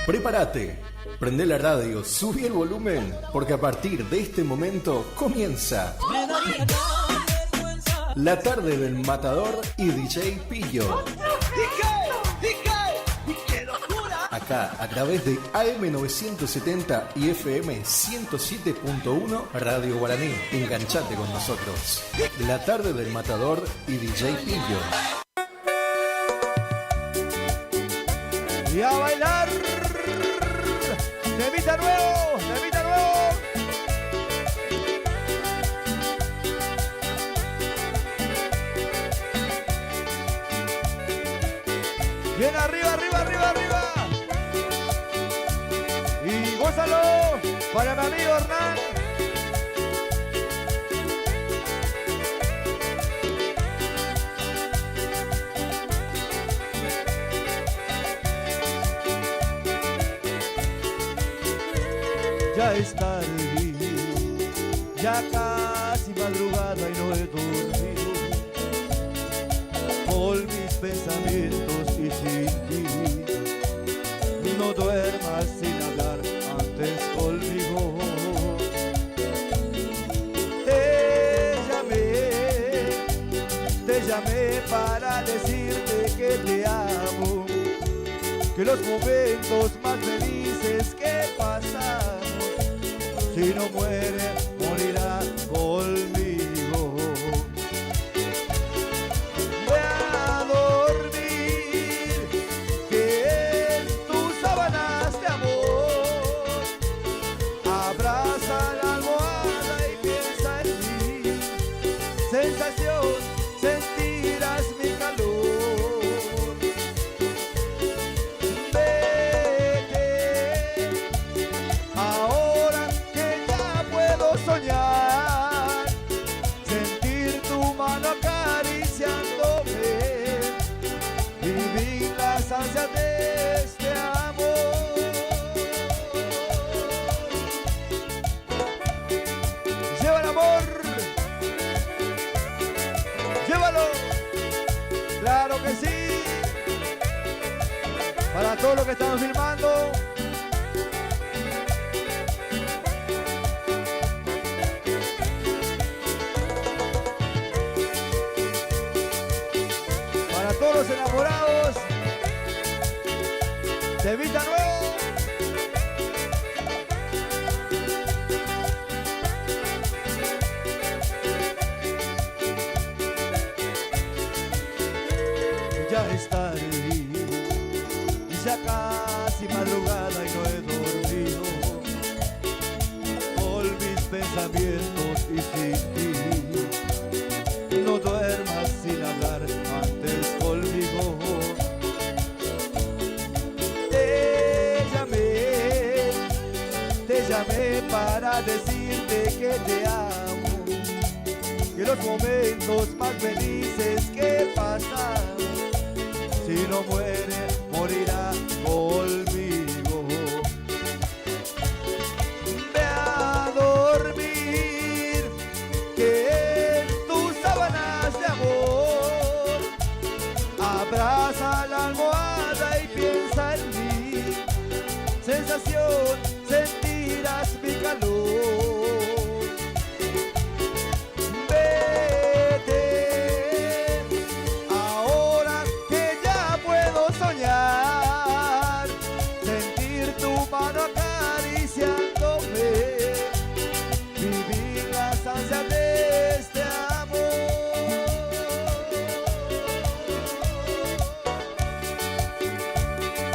Prepárate, prende la radio, subí el volumen, porque a partir de este momento comienza la tarde del Matador y DJ Pillo. Acá, a través de AM970 y FM 107.1 Radio Guaraní. Enganchate con nosotros. La tarde del Matador y DJ Pillo. Y a bailar. Temita nuevo, temita nuevo. Bien arriba, arriba, arriba, arriba. Y gózalo para mi amigo Hernán. Ya es tarde, ya casi madrugada y no he dormido, con mis pensamientos y sin ti. No duermas sin hablar antes conmigo. Te llamé para decirte que te amo, que los momentos más felices que pasamos, si no muere, morirá conmigo. Ve a dormir, que en tus sábanas de amor, abraza la almohada y piensa en mí. Sensación, sentirás mi calor. Vete, ahora que ya puedo soñar, sentir tu mano acariciándome, vivir las ansias de este amor. Lleva el amor, llévalo, claro que sí. Para todos los que están filmando, para todos los enamorados, temita nuevo. Ya es tarde, ya casi madrugada y no he dormido, con mis pensamientos y sin ti. No duermas sin hablar antes conmigo. Te llamé para decirte que te amo, que los momentos más felices que pasamos, si no muere, morirá conmigo. Ve a dormir, que en tus sábanas de amor, abraza la almohada y piensa en mí. Sensación, sentirás mi calor. Sentir tu mano acariciándome, vivir las ansias de este amor.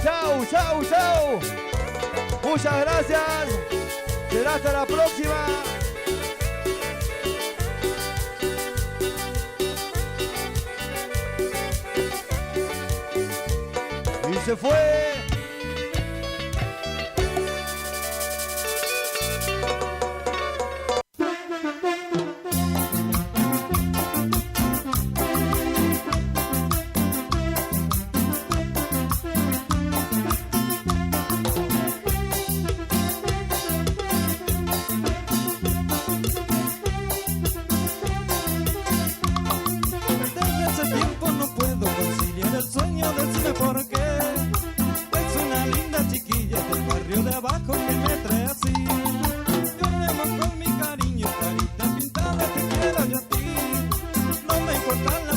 Chau, chau, chau. Muchas gracias. Será hasta la próxima. Y se fue. Desde hace tiempo no puedo conciliar el sueño, decime por qué.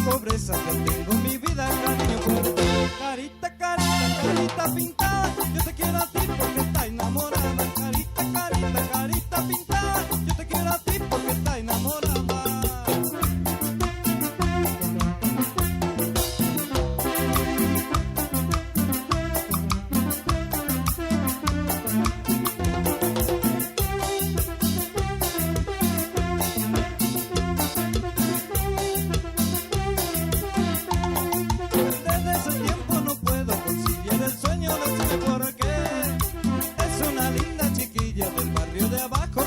pobreza que tengo en mi vida, cariño por ti. Carita, carita, carita pintada, yo te quiero a ti porque estás enamorada. Carita, carita, carita pintada, yo te quiero a ti porque estás enamorada.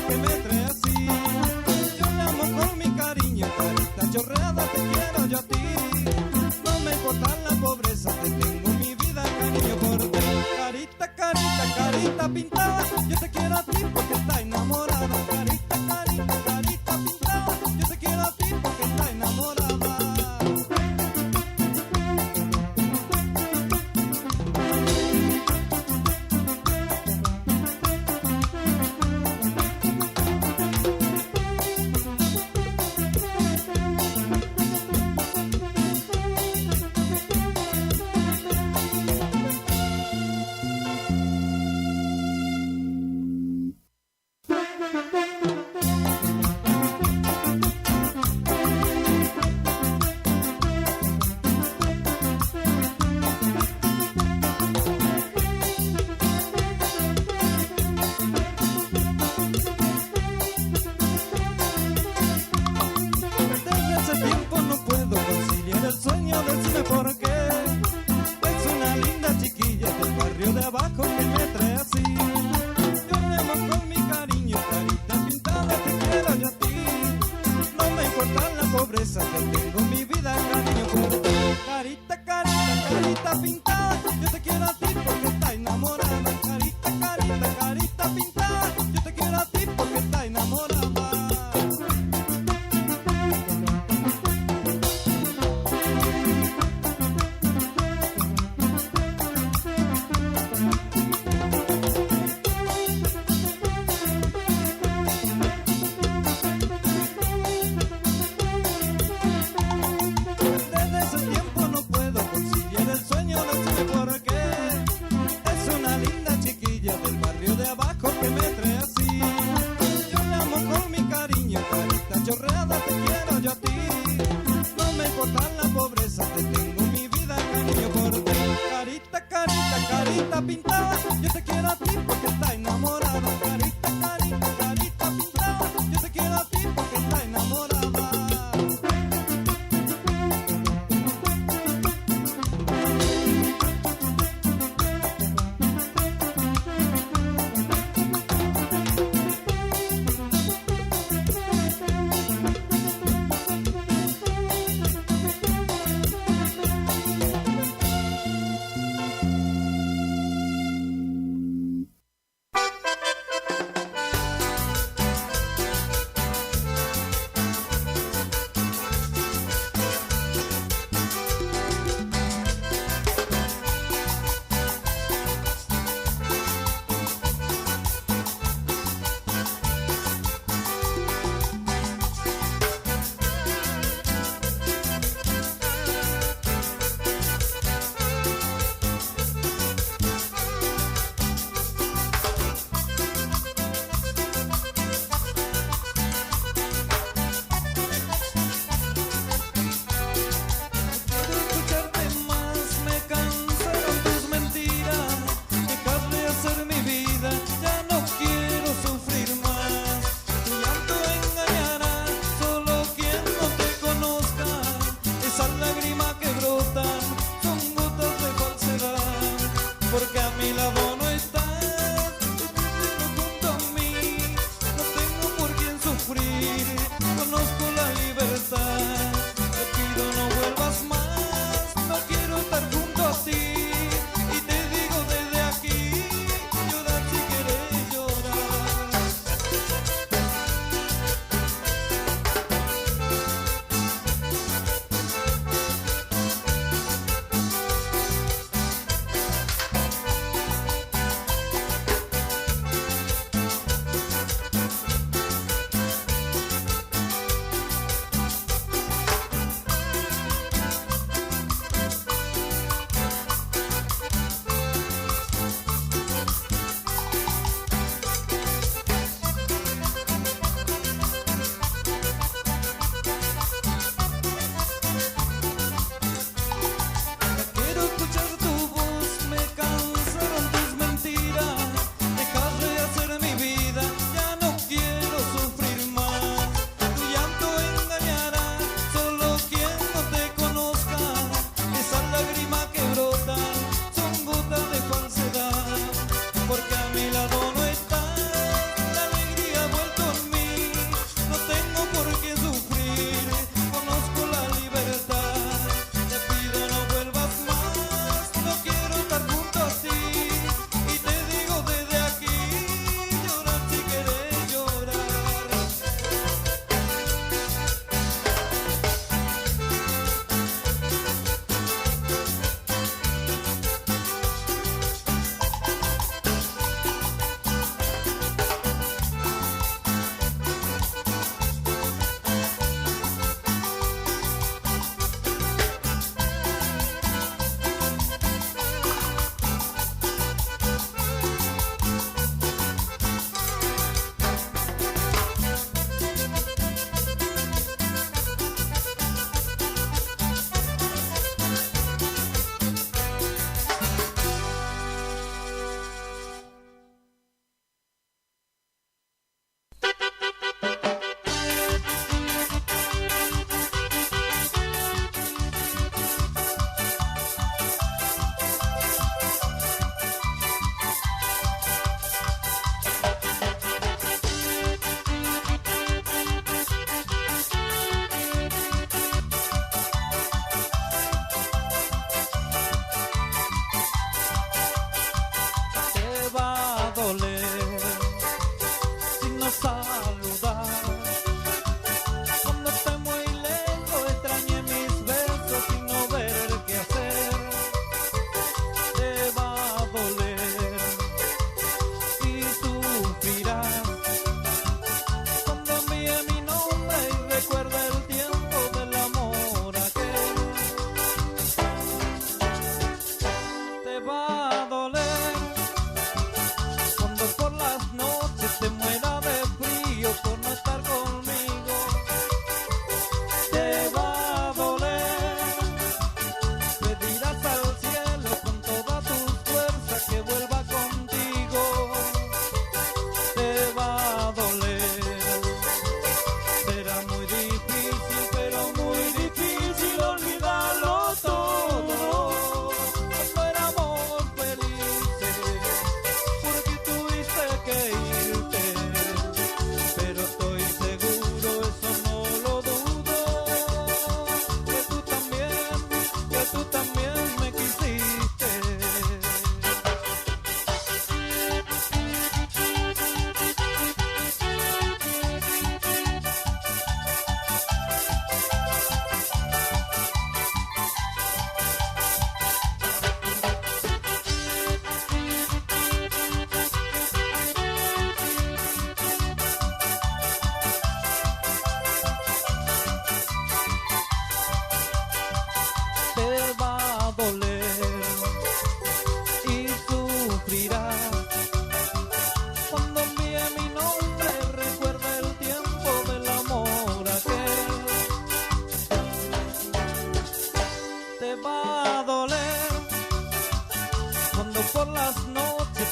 Que me trae así, yo le amo con mi cariño, carita chorreada, te quiero yo a ti. No me importa la pobreza, te tengo en mi vida, cariño por ti. Carita, carita, carita pintada, yo te quiero a ti porque estás enamorada. Carita, carita, carita pintada, yo te quiero a ti porque estás enamorada.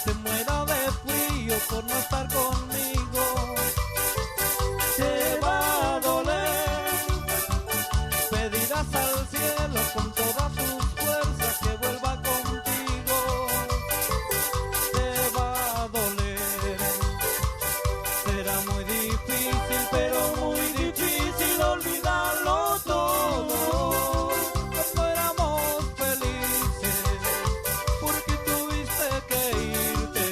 se muera de frío por no estar conmigo. Te va a doler, pedirás al cielo con todas tus fuerzas que vuelva contigo. Te va a doler, será muy difícil, pero muy difícil olvidarlo todo. Cuando éramos felices, porque tuviste que irte.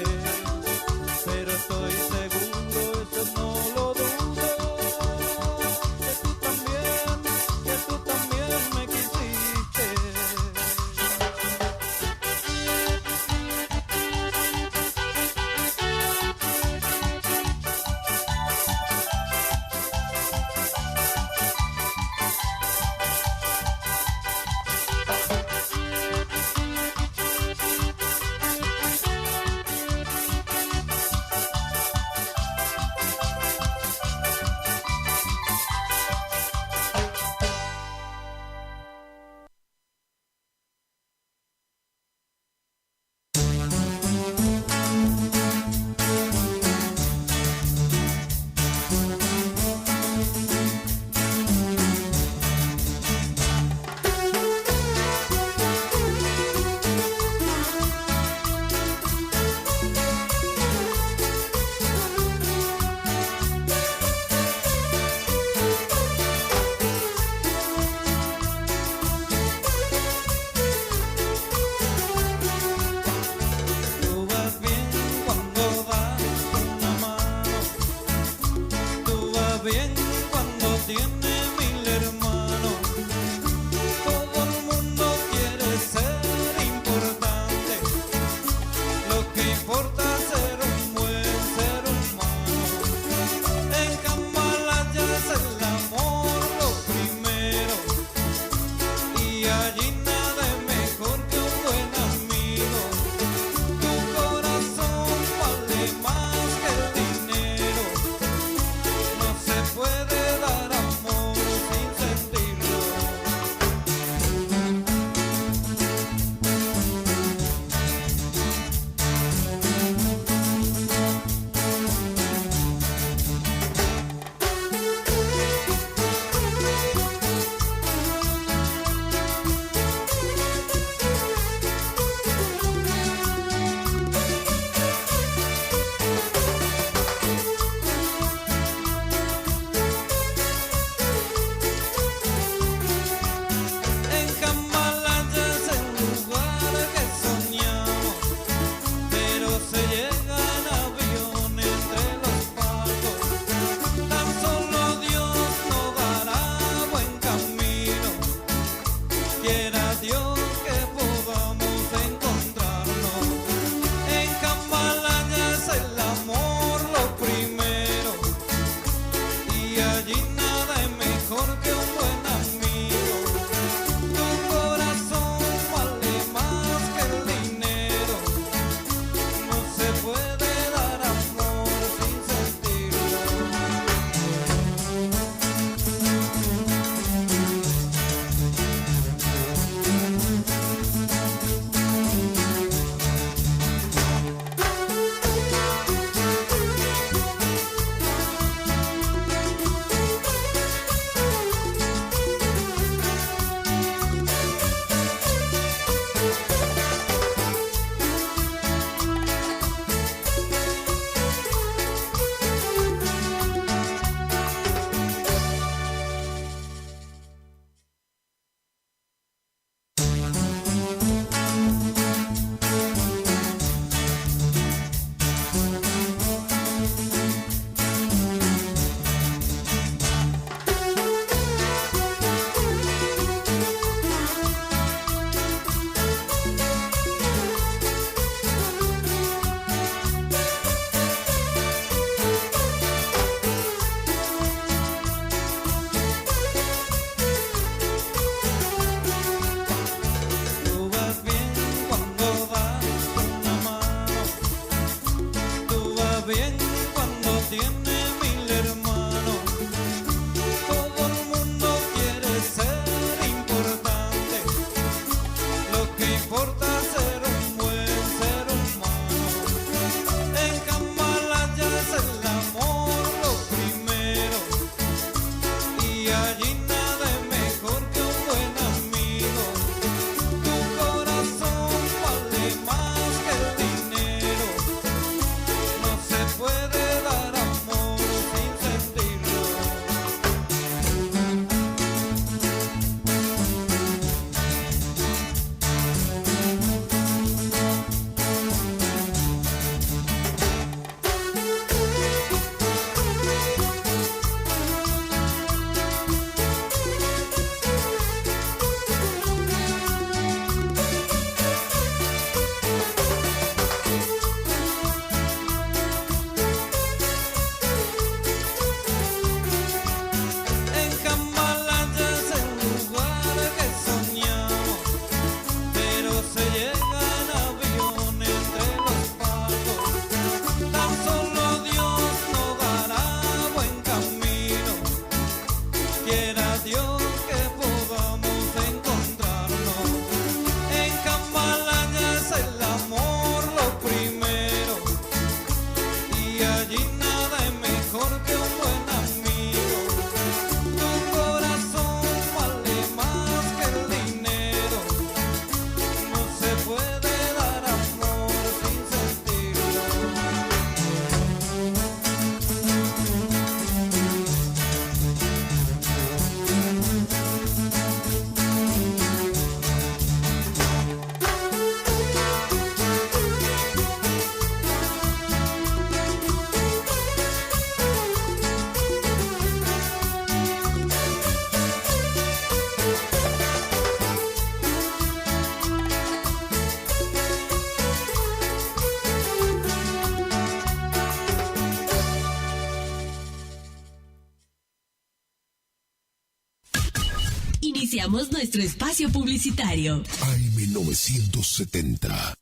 Iniciamos nuestro espacio publicitario. AM970.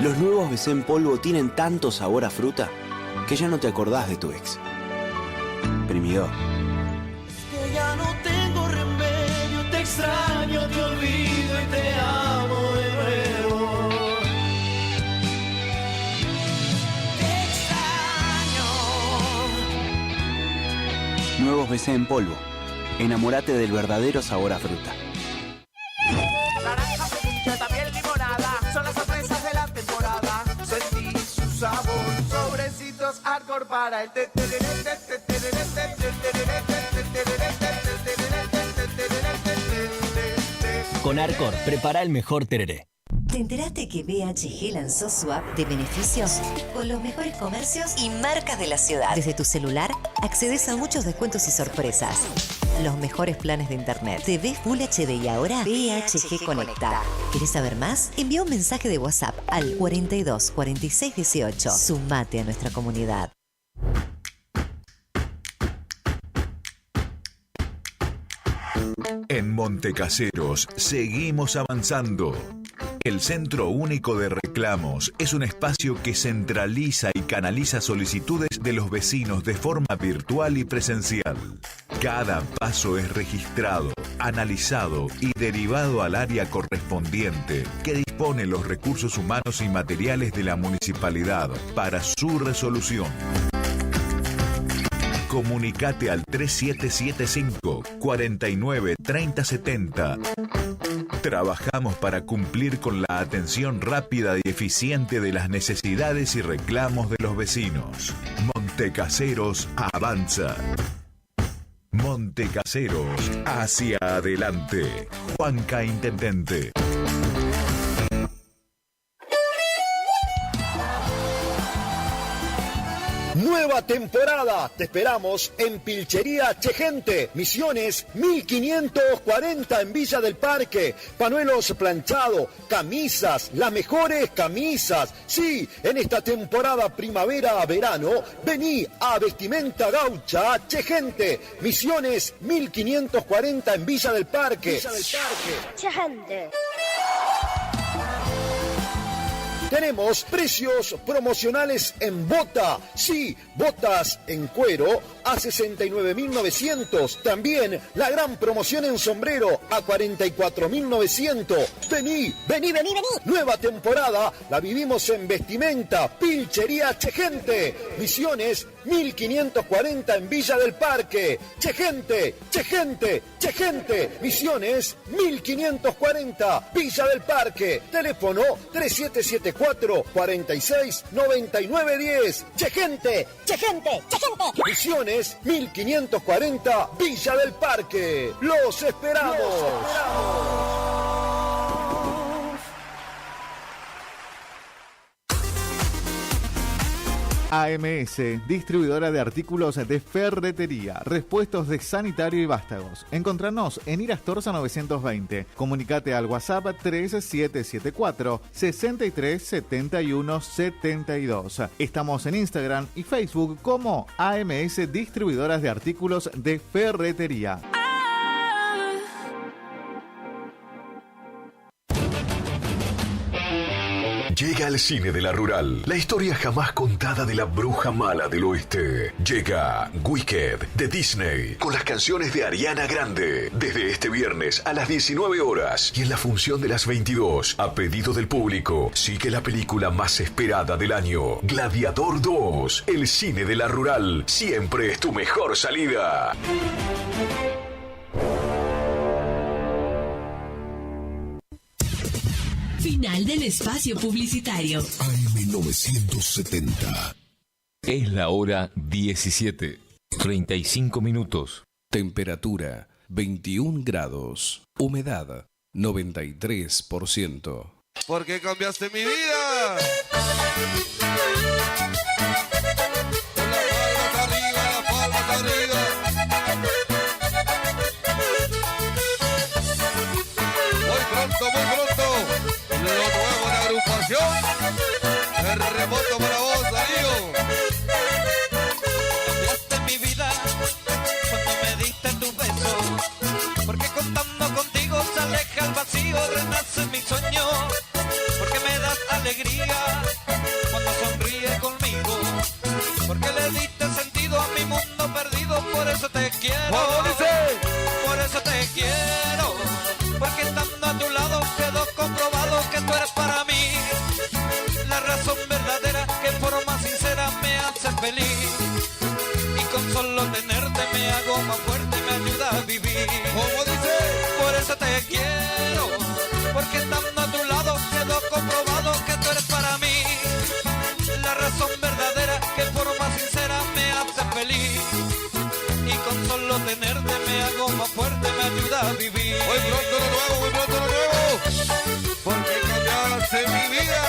Los nuevos BC en polvo tienen tanto sabor a fruta que ya no te acordás de tu ex. Primidor. Que ya no tengo remedio, te extraño, te olvido y te amo de nuevo. Te extraño. Nuevos BC en polvo. Enamórate del verdadero sabor a fruta. Naranja, ceviche, también limonada, son las sorpresas de la temporada. Sentí su sabor, sobrecitos hardcore para el Con Arcor, prepara el mejor tereré. ¿Te enteraste que BHG lanzó su app de beneficios con los mejores comercios y marcas de la ciudad? Desde tu celular accedes a muchos descuentos y sorpresas. Los mejores planes de internet. TV Full HD y ahora BHG Conecta. ¿Querés saber más? Envía un mensaje de WhatsApp al 42 46 18. Sumate a nuestra comunidad. En Montecaseros seguimos avanzando. El Centro Único de Reclamos es un espacio que centraliza y canaliza solicitudes de los vecinos de forma virtual y presencial. Cada paso es registrado, analizado y derivado al área correspondiente, que dispone los recursos humanos y materiales de la municipalidad para su resolución. Comunicate al 3775 49 30 70. Trabajamos para cumplir con la atención rápida y eficiente de las necesidades y reclamos de los vecinos. Montecaseros avanza. Montecaseros hacia adelante. Juanca Intendente. Nueva temporada, te esperamos en Pilchería Chegente, Misiones 1540 en Villa del Parque, panuelos planchados, camisas, las mejores camisas. Sí, en esta temporada primavera-verano, vení a Vestimenta Gaucha Chegente, Misiones 1540 en Villa del Parque. Chegente. Tenemos precios promocionales en bota. Sí, botas en cuero a 69.900. También la gran promoción en sombrero a 44.900. Vení. Nueva temporada la vivimos en Vestimenta, Pilchería Chegente. Misiones 1540 en Villa del Parque. Chegente. Misiones 1540, Villa del Parque. Teléfono 3774 46 99 10. Chegente. Misiones 1540, Villa del Parque. Los esperamos. AMS, distribuidora de artículos de ferretería, repuestos de sanitario y vástagos. Encontranos en Irastorza 920. Comunicate al WhatsApp 3774 63 71 72. Estamos en Instagram y Facebook como AMS, distribuidoras de artículos de ferretería. Llega al cine de la Rural, la historia jamás contada de la bruja mala del oeste. Llega Wicked de Disney, con las canciones de Ariana Grande, desde este viernes a las 19 horas y en la función de las 22, a pedido del público. Sigue la película más esperada del año, Gladiador 2. El cine de la Rural siempre es tu mejor salida. Final del espacio publicitario. AM970. Es la hora 17, 35 minutos. Temperatura 21 grados. Humedad 93%. ¿Por qué cambiaste mi vida? Las palmas arriba. Muy pronto. Lo nuevo en la agrupación. Terremoto para vos, Darío. Cambiaste mi vida cuando me diste tu beso. ¿Por qué con tan vacío renace mi sueño, porque me das alegría cuando sonríe conmigo, porque le diste sentido a mi mundo perdido, por eso te quiero, por eso te quiero, porque estando a tu lado quedó comprobado que tú eres para mí la razón verdadera que de forma sincera me hace feliz, y con solo tenerte me hago más fuerte y me ayuda a vivir. Como dice, por eso te quiero, porque estando a tu lado quedó comprobado que tú eres para mí la razón verdadera que de forma sincera me hace feliz, y con solo tenerte me hago más fuerte, me ayuda a vivir. Muy pronto lo nuevo, muy pronto lo nuevo, porque cambiaste mi vida.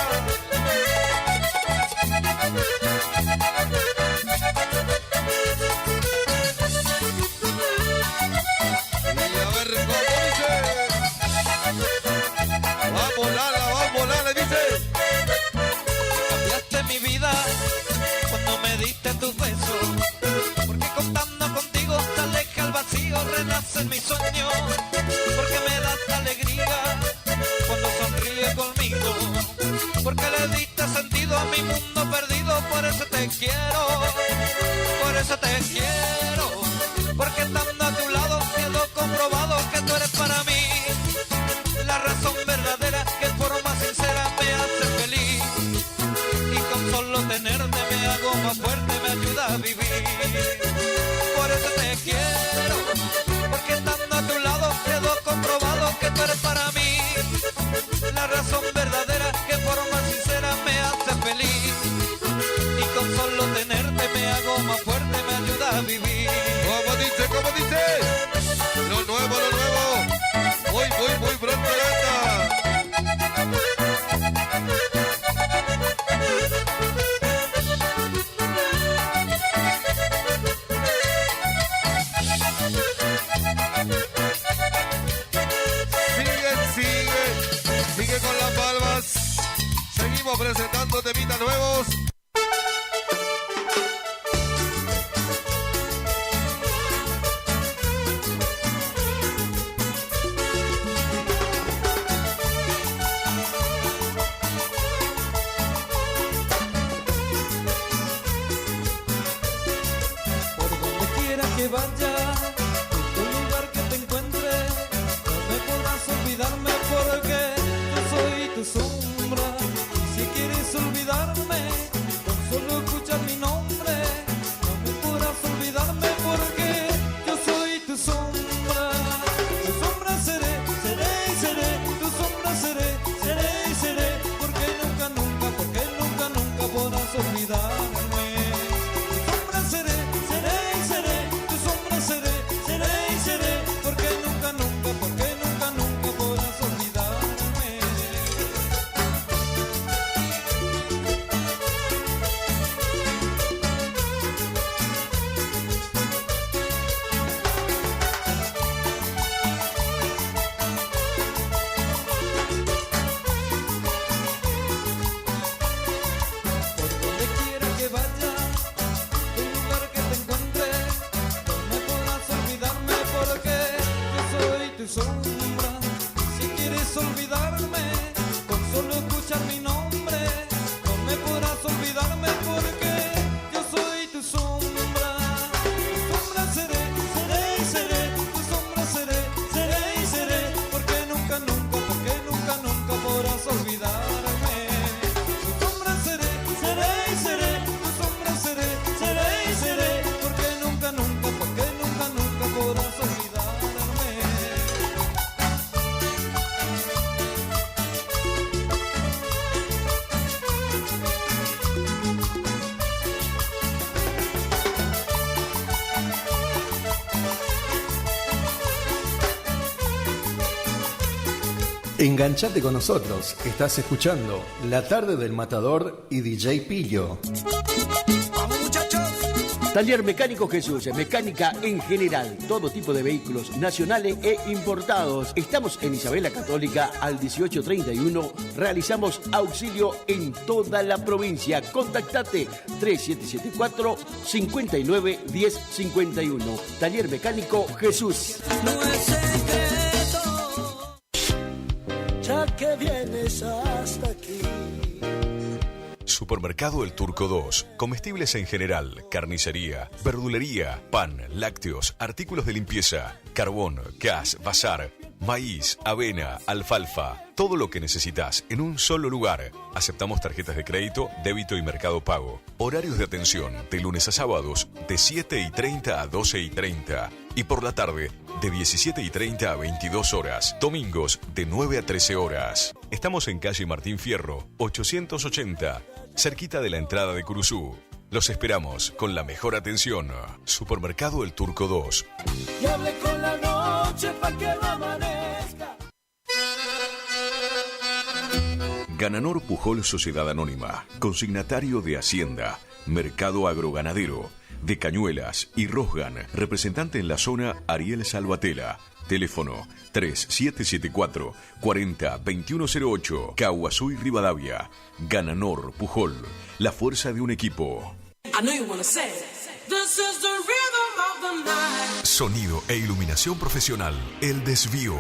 Y a ver cómo dice. Vamos, Lala, dice. Cambiaste mi vida cuando me diste tus besos, porque contando contigo se aleja el vacío, renace mi sueño, porque me das alegría cuando sonríes conmigo, porque le diste sentido a mi mundo perdido, por eso te quiero, por eso te quiero, porque estando a tu lado quedó comprobado que tú eres para mí la razón verdadera que de forma sincera me hace feliz, y con solo tenerte me hago más fuerte, me ayuda a vivir. Por eso te quiero, porque estando a tu lado quedó comprobado que tú eres para mí la razón verdadera que de forma sincera me hace feliz, y con solo tenerte me hago más fuerte, me ayuda a vivir. ¿Cómo dice? ¿Cómo dice? Lo nuevo, muy pronto anda. Sigue con las palmas. Seguimos presentando temitas nuevos. Que vaya, en tu lugar que te encuentre, no me podrás olvidarme porque yo soy tu sombra. Y si quieres olvidarme, con solo escuchar mi nombre, no me podrás olvidarme porque yo soy tu sombra. Tu sombra seré, seré y seré, tu sombra seré, seré y seré, porque nunca podrás olvidarme. Tu sombra seré, seré y seré, seré y seré, porque nunca podrás olvidarme. Por donde quiera que vaya, un lugar que te encuentre, porque yo soy tu sombra. Si quieres olvidarme, con solo escuchar mi nombre, no me podrás olvidarme porque yo soy tu sombra. Tu sombra seré, seré y seré, tu sombra seré, seré y seré, porque nunca podrás olvidarme. Tu sombra seré, seré y seré, tu sombra seré, seré y seré, porque nunca podrás olvidarme. Enganchate con nosotros, estás escuchando La Tarde del Matador y DJ Pillo. Taller Mecánico Jesús, mecánica en general, todo tipo de vehículos nacionales e importados. Estamos en Isabela Católica al 1831, realizamos auxilio en toda la provincia. Contactate 3774-591051. Taller Mecánico Jesús. No es secreto. que vienes hasta aquí. Supermercado El Turco 2. Comestibles en general, carnicería, verdulería, pan, lácteos, artículos de limpieza, carbón, gas, bazar, maíz, avena, alfalfa. Todo lo que necesitas en un solo lugar. Aceptamos tarjetas de crédito, débito y mercado pago. Horarios de atención de lunes a sábados de 7:30 a 12:30. Y por la tarde de 17:30 a 22 horas. Domingos de 9 a 13 horas. Estamos en calle Martín Fierro, 880. Cerquita de la entrada de Curuzú. Los esperamos con la mejor atención. Supermercado El Turco 2. Y hable con la noche pa' que no amanezca. Gananor Pujol Sociedad Anónima, consignatario de Hacienda, Mercado Agroganadero, de Cañuelas y Rosgan, representante en la zona Ariel Salvatela. Teléfono 3774-40-2108, Caguazú y Rivadavia. Gananor Pujol, la fuerza de un equipo. Sonido e iluminación profesional, El Desvío.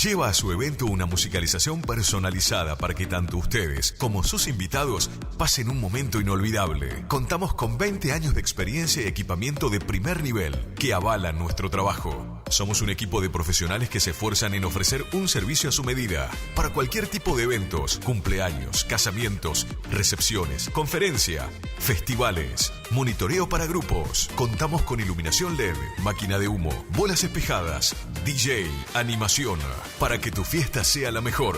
Lleva a su evento una musicalización personalizada para que tanto ustedes como sus invitados pasen un momento inolvidable. Contamos con 20 años de experiencia y equipamiento de primer nivel que avalan nuestro trabajo. Somos un equipo de profesionales que se esfuerzan en ofrecer un servicio a su medida para cualquier tipo de eventos, cumpleaños, casamientos, recepciones, conferencia, festivales, monitoreo para grupos. Contamos con iluminación LED, máquina de humo, bolas espejadas, DJ, animación, para que tu fiesta sea la mejor.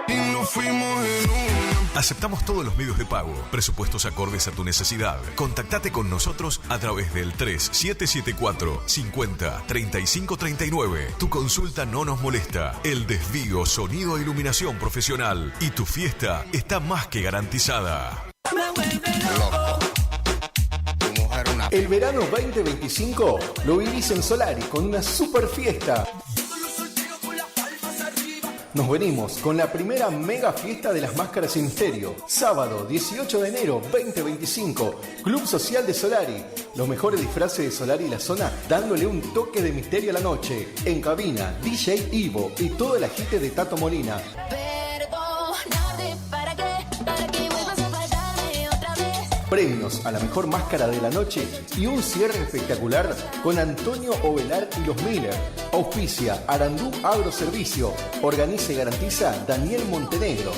Y nos fuimos en una. Aceptamos todos los medios de pago, presupuestos acordes a tu necesidad. Contactate con nosotros a través del 3774 50 35 39. Tu consulta no nos molesta. El Desvío, sonido e iluminación profesional. Y tu fiesta está más que garantizada. El verano 2025 lo vivís en Solari con una super fiesta. Nos venimos con la primera mega fiesta de las máscaras sin misterio. Sábado 18 de enero 2025, Club Social de Solari. Los mejores disfraces de Solari y la zona dándole un toque de misterio a la noche. En cabina, DJ Ivo y todo el agite de Tato Molina. Premios a la mejor máscara de la noche y un cierre espectacular con Antonio Ovelar y los Miller. Auspicia Arandú Agroservicio. Organiza y garantiza Daniel Montenegro.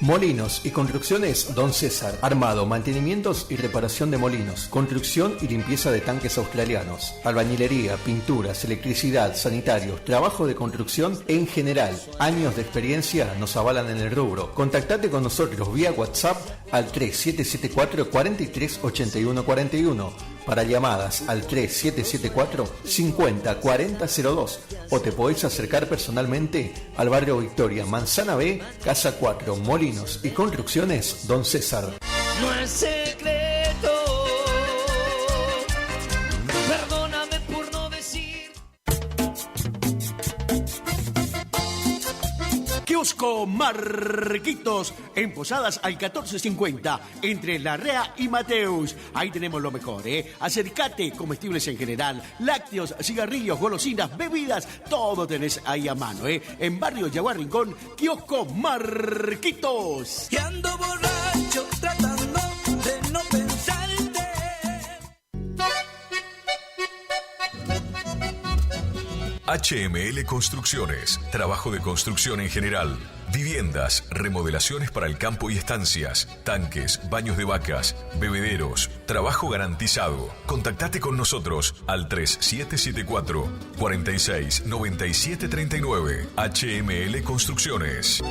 Molinos y construcciones Don César. Armado, mantenimientos y reparación de molinos. Construcción y limpieza de tanques australianos. Albañilería, pinturas, electricidad, sanitarios, trabajo de construcción en general. Años de experiencia nos avalan en el rubro. Contactate con nosotros vía WhatsApp al 3774 43 81 41. Para llamadas al 3774 50 40 02 o te podés acercar personalmente al barrio Victoria, Manzana B, Casa 4, Molinos y Construcciones Don César. No es secreto, perdóname por no decir. Kiosco Marquitos, en Posadas al 1450, entre Larrea y Mateus. Ahí tenemos lo mejor, ¿eh? Acércate, comestibles en general, lácteos, cigarrillos, golosinas, bebidas, todo tenés ahí a mano, ¿eh? En Barrio Yaguar Rincón, Kiosco Marquitos. Y ando borracho tratando de no pensarte. HML Construcciones, trabajo de construcción en general, viviendas, remodelaciones para el campo y estancias, tanques, baños de vacas, bebederos, trabajo garantizado. Contactate con nosotros al 3774 46 97 39. HML Construcciones.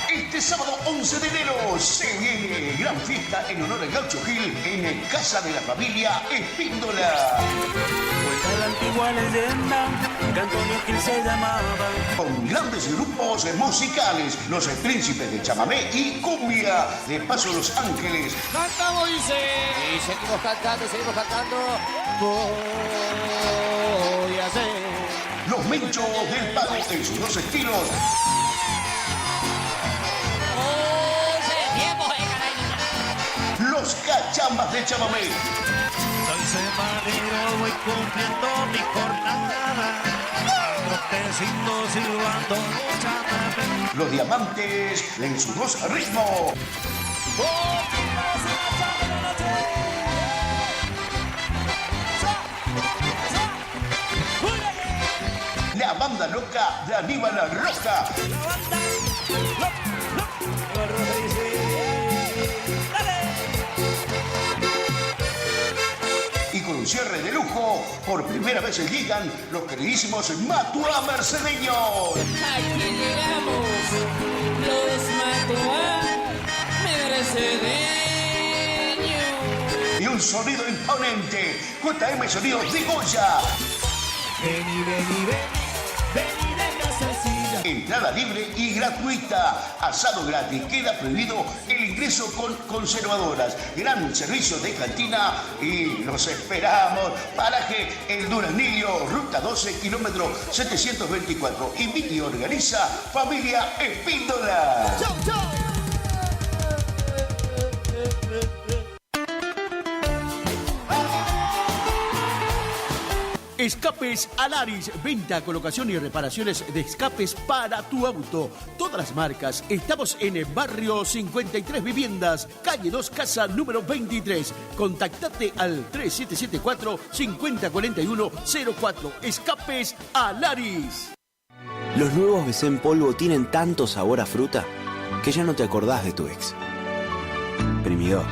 Este sábado 11 de enero se viene gran fiesta en honor al Gaucho Gil en Casa de la Familia Espíndola. Cuenta la antigua leyenda que Antonio Gil se llamaba. Con grandes grupos musicales, los Príncipes de Chamamé y Cumbia de Paso Los Ángeles. Cantamos, dice. Y seguimos cantando. Voy a hacer. Los Mencho del Pago en sus dos estilos. Los cachambas de chamamé. Soy semanero, voy cumpliendo mi jornada. Trotecito silbando chamamé. Los diamantes en sus dos ritmos. La banda loca de Aníbal Roja. Y con un cierre de lujo, por primera vez llegan los queridísimos Matuá Mercedeños. Aquí llegamos, los Matuá Mercedeños. Y un sonido imponente, JM Sonidos de Goya. Vení, vení, vení de casa silla. Entrada libre y gratuita. Asado gratis. Queda prohibido el ingreso con conservadoras. Gran servicio de cantina y los esperamos. Paraje El Duraznillo, ruta 12, kilómetro 724. Invita y organiza Familia Espíndola. ¡Chau, chau! Escapes Alaris, venta, colocación y reparaciones de escapes para tu auto. Todas las marcas. Estamos en el barrio 53 Viviendas, calle 2, casa número 23. Contactate al 3774-5041-04. Escapes Alaris. Los nuevos BC en polvo tienen tanto sabor a fruta que ya no te acordás de tu ex. Primidor.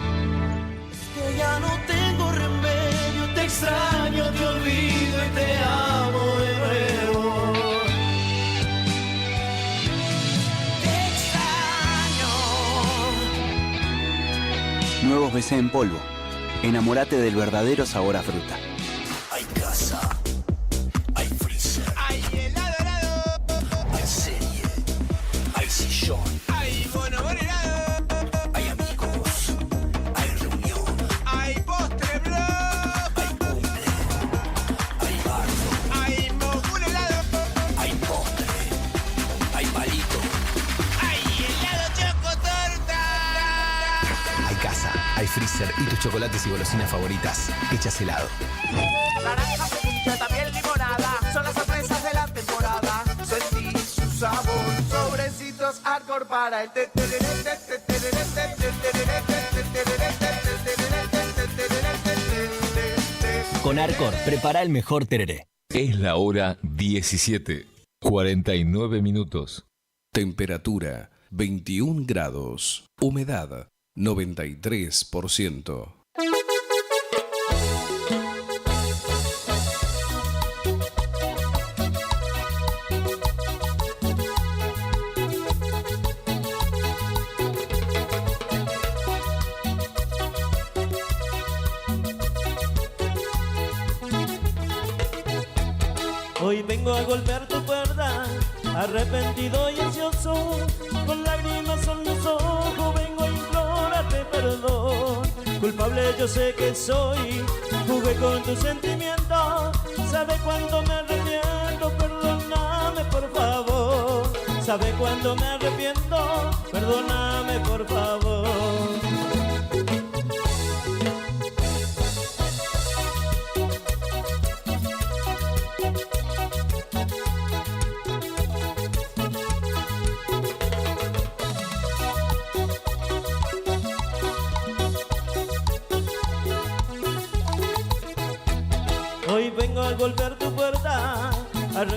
Que ya no tengo remedio, te extraño, te olvido y te amo de nuevo. Te extraño. Nuevos BC en polvo. Enamórate del verdadero sabor a fruta. Hay casa, hay freezer, hay helado, hay serie, hay sillón, hay bonobón helado, hay amigos, hay reunión, hay postre blog, hay cumple, hay bardo, hay mogul helado, hay postre, hay palito, hay helado chocotorta. Hay casa, hay freezer y tus chocolates y golosinas favoritas hechas helado. Naranja, ceviche, también limonada, son las sorpresas de la temporada. Sentí su sabor, sobrecitos hardcore para el Con Arcor, prepara el mejor tereré. Es la hora 17, 49 minutos. Temperatura 21 grados. Humedad 93%. Hoy vengo a golpear tu puerta, arrepentido y ansioso, con lágrimas en los ojos vengo a implorarte perdón. Culpable yo sé que soy, jugué con tus sentimientos, sabe cuánto me arrepiento, perdóname por favor. Sabe cuánto me arrepiento, perdóname por favor. Hoy vengo a golpear tu puerta.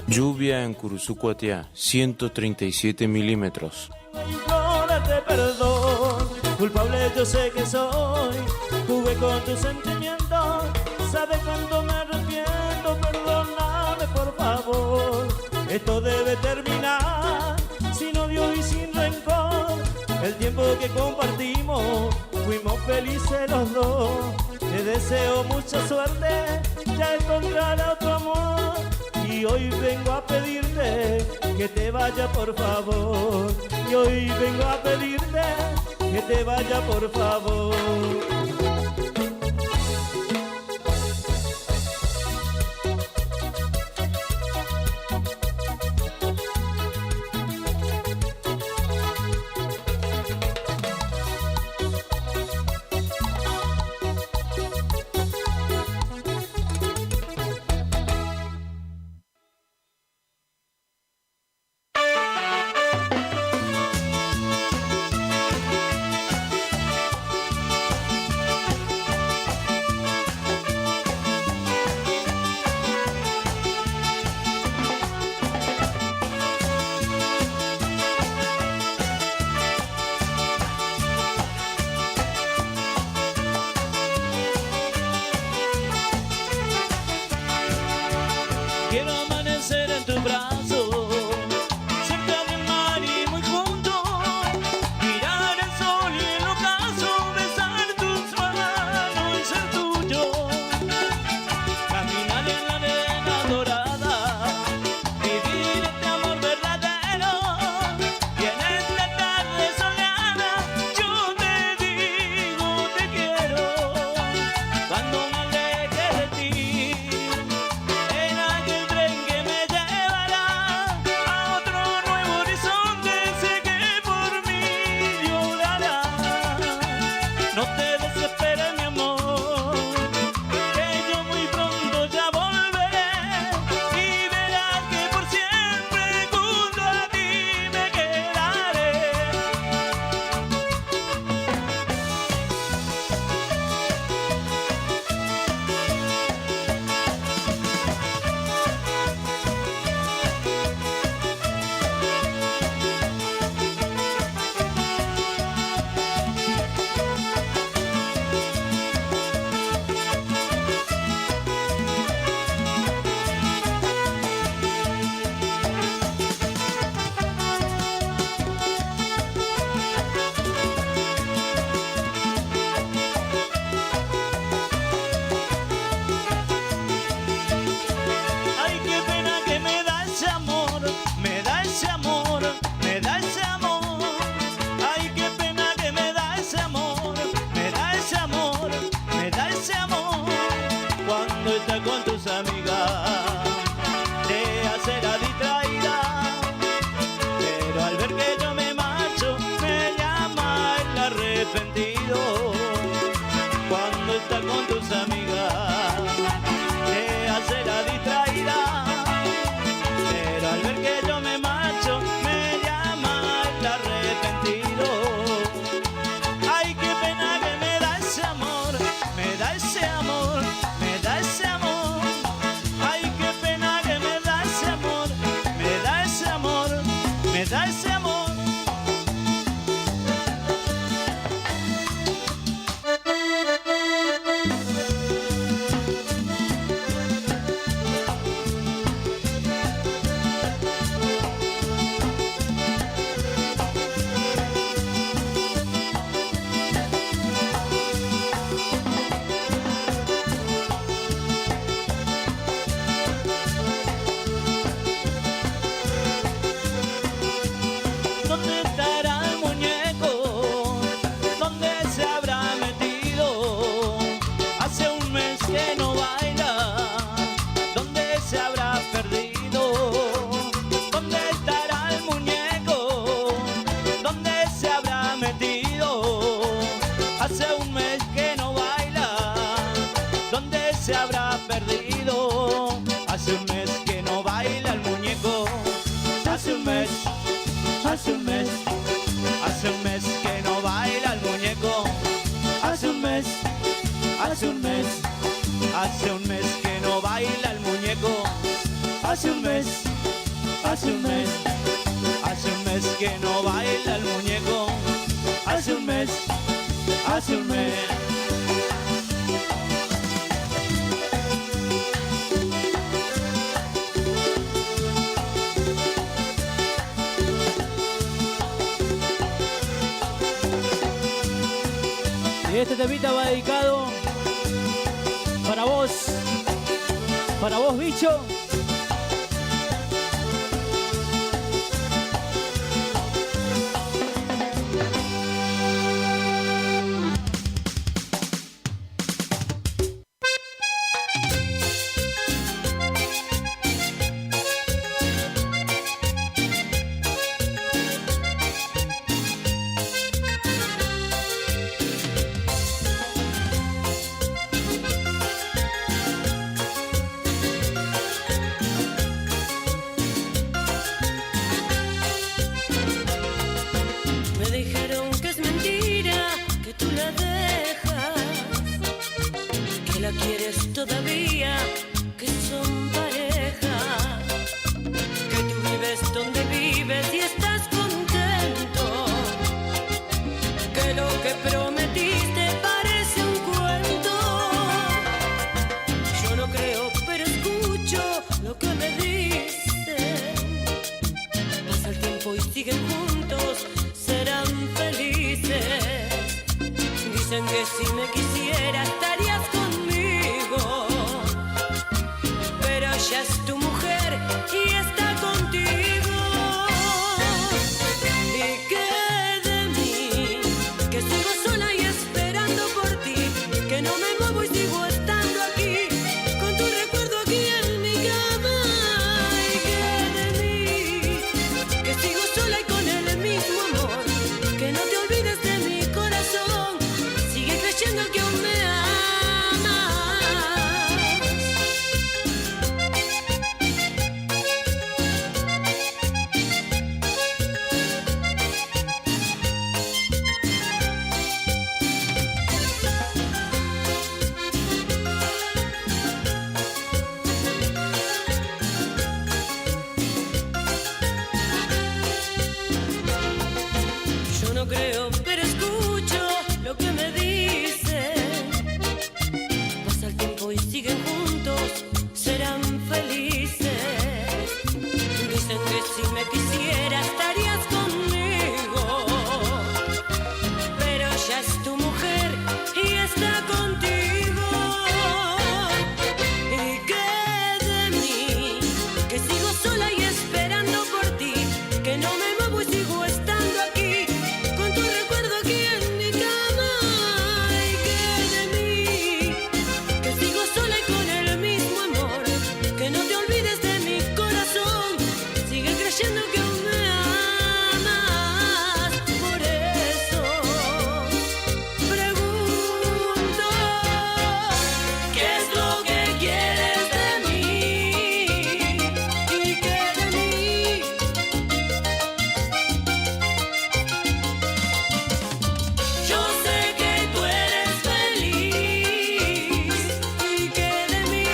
Lluvia en Curuzucuatia, 137 milímetros. Implórate perdón, culpable yo sé que soy. Jugué con tus sentimientos, sabes cuánto me arrepiento. Perdóname por favor, esto debe terminar. Sin odio y sin rencor, el tiempo que compartimos, fuimos felices los dos. Te deseo mucha suerte, ya encontrarás otro amor. Y hoy vengo a pedirte que te vaya por favor. Y hoy vengo a pedirte que te vaya por favor. Quiero amanecer en tus brazos, cerca del mar y muy juntos, mirar el sol y el ocaso, besar tus manos y ser tuyo, caminar en la arena dorada, vivir este amor verdadero, y en esta tarde soleada yo te digo te quiero, cuando me aleje de ti, en aquel tren que me llevará a otro nuevo horizonte, sé que por mí llorará. No te desesperes, mi amor, que yo muy pronto ya volveré y verás que por siempre junto a ti me quedaré. Ay, qué pena que me da ese amor, me da ese amor, me da ese amor. Ay, qué pena que me da ese amor, me da ese amor, me da ese amor. Cuando estás con tus amigas, te hace la distraída, pero al ver que yo me marcho, me llama el arrepentido. Cuando estás con tus amigas, te hace la distraída, pero al ver que yo me marcho, me llama el arrepentido. Ay, qué pena que me da ese amor, me da ese amor, me da ese amor. Ay, qué pena que me da ese amor, me da ese amor, me da ese amor. ¿Dónde estará el muñeco? ¿Dónde se habrá metido? Hace un mes que no baila. ¿Dónde se habrá perdido? ¿Dónde estará el muñeco? ¿Dónde se habrá metido? Hace un mes que no baila. ¿Dónde se habrá perdido? Hace un mes que no baila el muñeco. Hace un mes. Hace un mes que no baila el muñeco. Hace un mes que no baila el muñeco. Hace un mes que no baila el muñeco. Hace un mes. Y este temita va dedicado para vos, bicho. lo creo, pero escucho lo que me dicen. Pasa el tiempo y siguen juntos, serán felices. Dicen que si me quisiera estarías conmigo, pero ya es tu mujer y está contigo. ¿Y qué de mí? Que sigo sola y esperando por ti, que no me muevo y sigo estando aquí, con tu recuerdo aquí en mi cama. ¿Y qué de mí? Que sigo sola y con el mismo amor, que no te olvides de mi corazón, sigue creyendo que aún me amas. Por eso pregunto, ¿qué es lo que quieres de mí? ¿Y qué de mí? Yo sé que tú eres feliz. ¿Y qué de mí?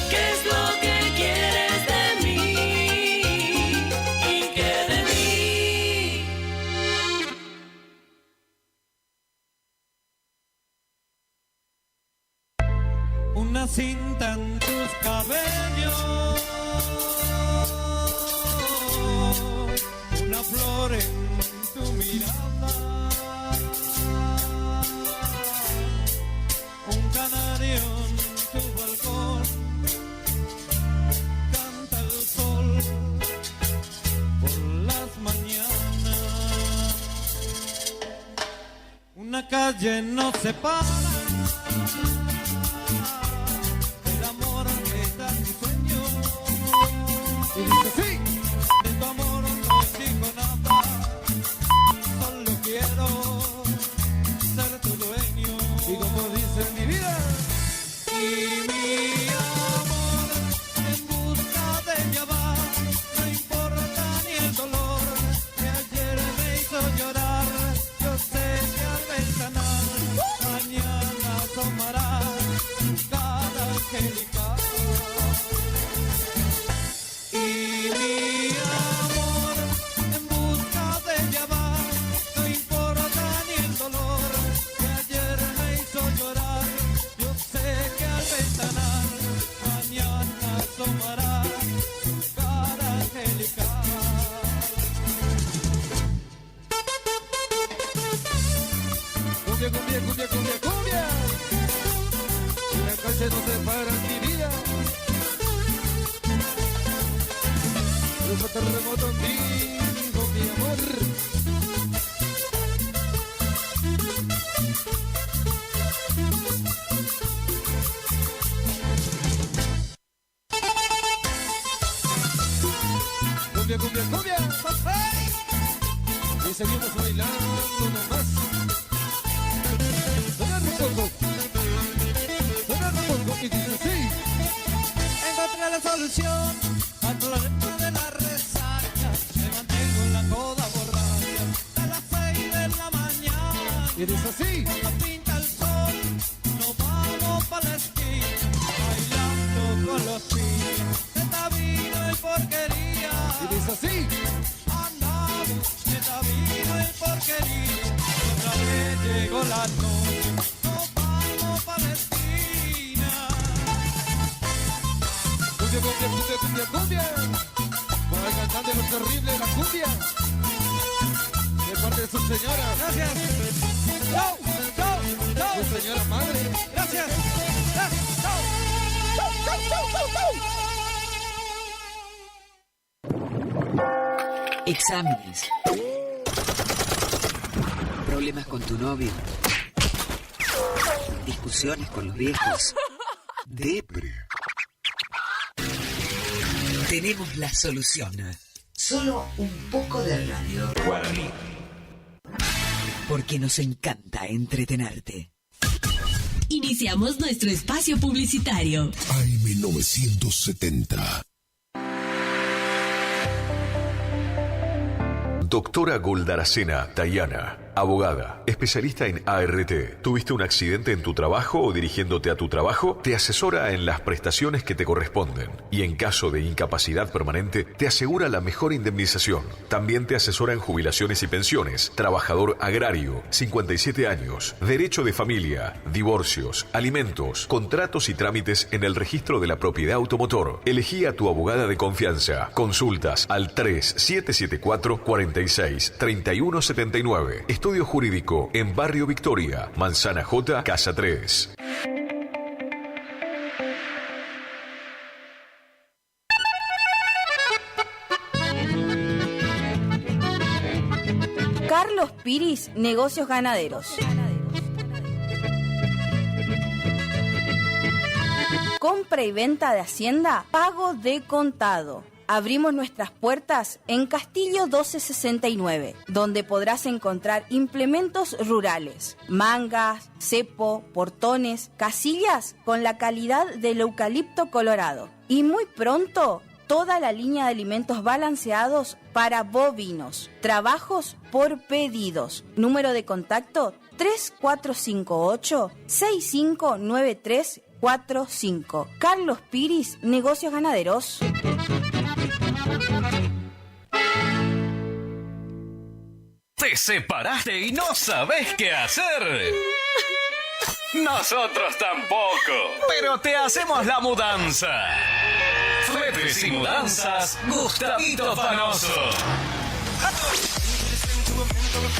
¿Qué es lo que quieres de mí? ¿Y qué de mí? Una cinta en tus cabellos, una flor en tu mirada, un canario en tu balcón, canta el sol por las mañanas, una calle nos separa. El amor que da mi sueño. Y dice sí, de tu amor no digo nada, solo quiero ser tu dueño. Y como dice mi vida, y mi amor en busca de ella va, no importa ni el dolor que ayer me hizo llorar. Yo sé que al ventanal mañana asomará su cara angelical. Y mi amor en busca de ella va, no importa ni el dolor que ayer me hizo llorar. Yo sé que al ventanal mañana asomará su cara angelical. Cumbia, cumbia, cumbia, cumbia, cumbia. La calle no se para en mi vida. Fue terremoto en vivo, mi amor. Cumbia, cumbia, cumbia. ¡Hey! Y seguimos bailando nomás. Sonar un poco. Sonar un poco. Y dice sí. Encontré la solución al problema de la resaca. Me mantengo en la coda borracha de las 6 de la mañana. Y dice así. Cuando pinta el sol, nos vamos para la esquina, bailando con los pies. Esta vino el porquería. Y dice así. Andamos, esta vino el porquería. Otra vez llegó la noche, nos vamos para la esquina. Cumbia, cumbia, cumbia, cumbia, cumbia. Para el cantante lo terrible de la cumbia. De parte de su señora. Gracias. Chau, chau, chau. Su señora madre. Gracias. Gracias. Chau. Chau, chau, chau, chau, chau. Exámenes. Problemas con tu novio. Discusiones con los viejos. Depre. Tenemos la solución. Solo un poco de radio. Guaraní. Porque nos encanta entretenerte. Iniciamos nuestro espacio publicitario. AM970. Doctora Goldaracena Tayana, abogada, especialista en ART. ¿Tuviste un accidente en tu trabajo o dirigiéndote a tu trabajo? Te asesora en las prestaciones que te corresponden y en caso de incapacidad permanente te asegura la mejor indemnización. También te asesora en jubilaciones y pensiones, trabajador agrario, 57 años, derecho de familia, divorcios, alimentos, contratos y trámites en el registro de la propiedad automotor. Elegí a tu abogada de confianza. Consultas al 3774-46-3179. Estudio jurídico en Barrio Victoria, Manzana J, Casa 3. Carlos Piris, Negocios Ganaderos. Compra y venta de hacienda, pago de contado. Abrimos nuestras puertas en Castillo 1269, donde podrás encontrar implementos rurales, mangas, cepo, portones, casillas con la calidad del eucalipto colorado. Y muy pronto, toda la línea de alimentos balanceados para bovinos. Trabajos por pedidos. Número de contacto 3458-659345. Carlos Piris, Negocios Ganaderos. ¿Te separaste y no sabes qué hacer? Nosotros tampoco, pero te hacemos la mudanza. Fletes y Mudanzas Gustavito Panoso.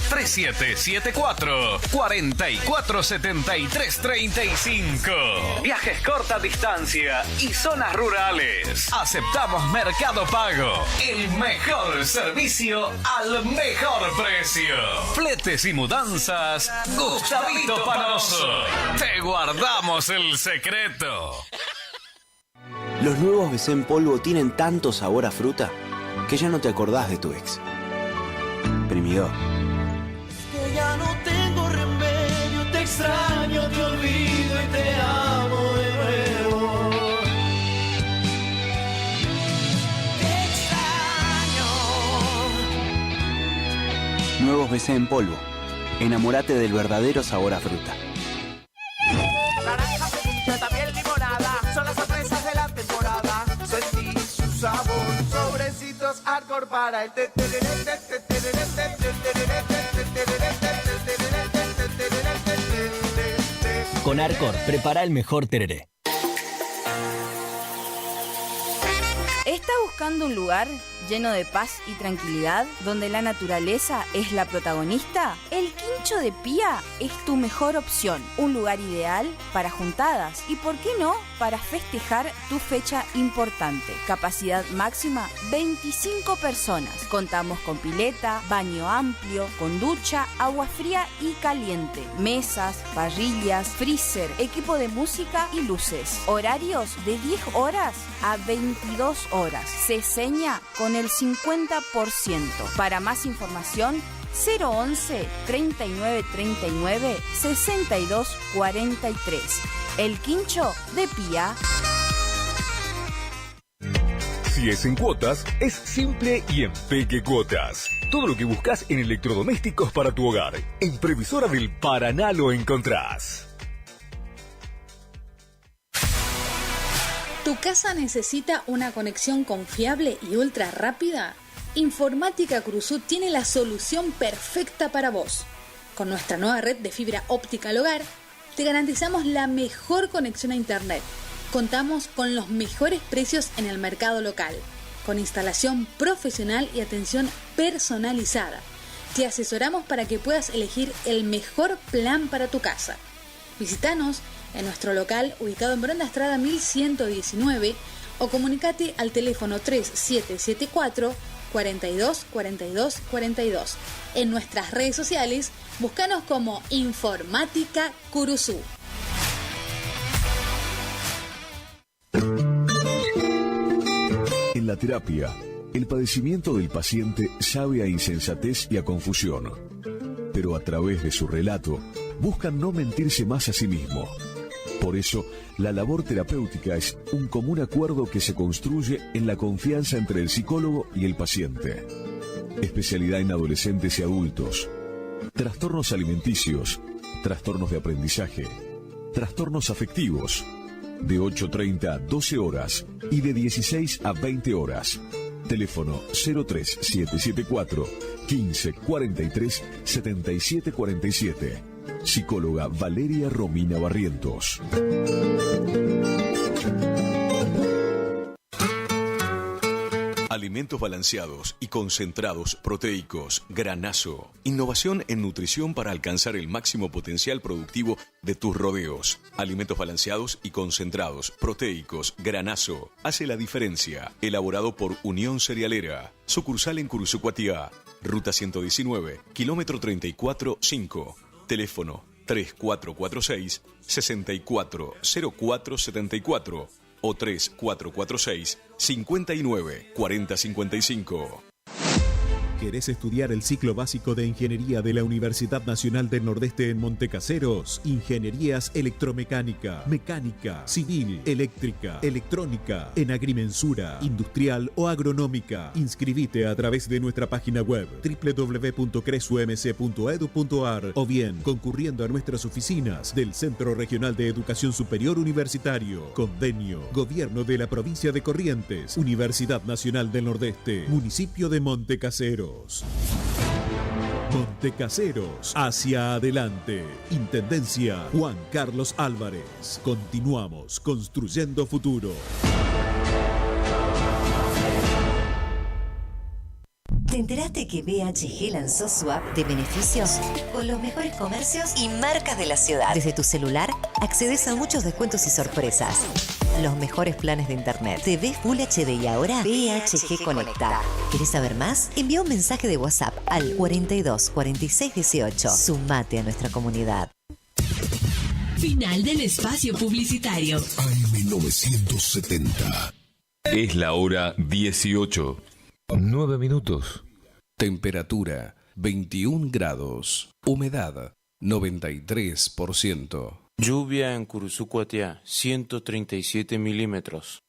3774-447335. Viajes corta distancia y zonas rurales. Aceptamos Mercado Pago. El mejor servicio al mejor precio. Fletes y Mudanzas Gustavito Panoso. Te guardamos el secreto. Los nuevos BC en polvo tienen tanto sabor a fruta que ya no te acordás de tu ex. Primidor. Que ya no tengo remedio, te extraño, te olvido y te amo de nuevo. Te extraño. Nuevos BC en polvo. Enamórate del verdadero sabor a fruta. Naranja, frutilla, también limonada. Son las sorpresas de la temporada. Sentí su sabor. Sobrecitos hardcore para el Con Arcor, prepara el mejor tereré. ¿Está buscando un lugar lleno de paz y tranquilidad, donde la naturaleza es la protagonista? El Quincho de Pía es tu mejor opción. Un lugar ideal para juntadas y, ¿por qué no?, para festejar tu fecha importante. Capacidad máxima 25 personas. Contamos con pileta, baño amplio, con ducha, agua fría y caliente, mesas, parrillas, freezer, equipo de música y luces. Horarios de 10 horas a 22 horas. Se seña con el 50%. Para más información, 011 3939 6243. El Quincho de Pía. Si es en cuotas, es simple y en Peque Cuotas. Todo lo que buscas en electrodomésticos para tu hogar. En Previsora del Paraná lo encontrás. ¿Tu casa necesita una conexión confiable y ultra rápida? Informática Cruzú tiene la solución perfecta para vos. Con nuestra nueva red de fibra óptica al hogar, te garantizamos la mejor conexión a internet. Contamos con los mejores precios en el mercado local, con instalación profesional y atención personalizada. Te asesoramos para que puedas elegir el mejor plan para tu casa. Visítanos en nuestro local ubicado en Bronda Estrada 1119 o comunicate al teléfono 3774 42 42 42. En nuestras redes sociales, búscanos como Informática Curuzú. En la terapia, el padecimiento del paciente sabe a insensatez y a confusión, pero a través de su relato buscan no mentirse más a sí mismo. Por eso, la labor terapéutica es un común acuerdo que se construye en la confianza entre el psicólogo y el paciente. Especialidad en adolescentes y adultos. trastornos alimenticios, trastornos de aprendizaje, trastornos afectivos, de 8:30 a 12 horas y de 16 a 20 horas. Teléfono 03774 1543 7747. Psicóloga Valeria Romina Barrientos. Alimentos balanceados y concentrados proteicos Granazo. Innovación en nutrición para alcanzar el máximo potencial productivo de tus rodeos. Alimentos balanceados y concentrados proteicos Granazo. Hace la diferencia. Elaborado por Unión Cerealera. Sucursal en Curuzucuatiá. Ruta 119, kilómetro 34-5. Teléfono 3446-640474 o 3446-594055. ¿Querés estudiar el ciclo básico de Ingeniería de la Universidad Nacional del Nordeste en Montecaseros? Ingenierías electromecánica, mecánica, civil, eléctrica, electrónica, en agrimensura, industrial o agronómica. Inscribite a través de nuestra página web www.cresumc.edu.ar o bien concurriendo a nuestras oficinas del Centro Regional de Educación Superior Universitario. Convenio, Gobierno de la Provincia de Corrientes, Universidad Nacional del Nordeste, Municipio de Montecaseros. Montecaseros, hacia adelante. Intendencia Juan Carlos Álvarez. Continuamos construyendo futuro. ¿Te enteraste que BHG lanzó su app de beneficios con los mejores comercios y marcas de la ciudad? Desde tu celular accedes a muchos descuentos y sorpresas. Los mejores planes de internet, TV Full HD y ahora BHG Conecta. ¿Querés saber más? Envía un mensaje de WhatsApp al 42 46 18. Sumate a nuestra comunidad. Final del espacio publicitario. AM970. Es la hora 18. 9 minutos. Temperatura 21 grados. Humedad 93%. Lluvia en Curuzucuatiá, 137 milímetros.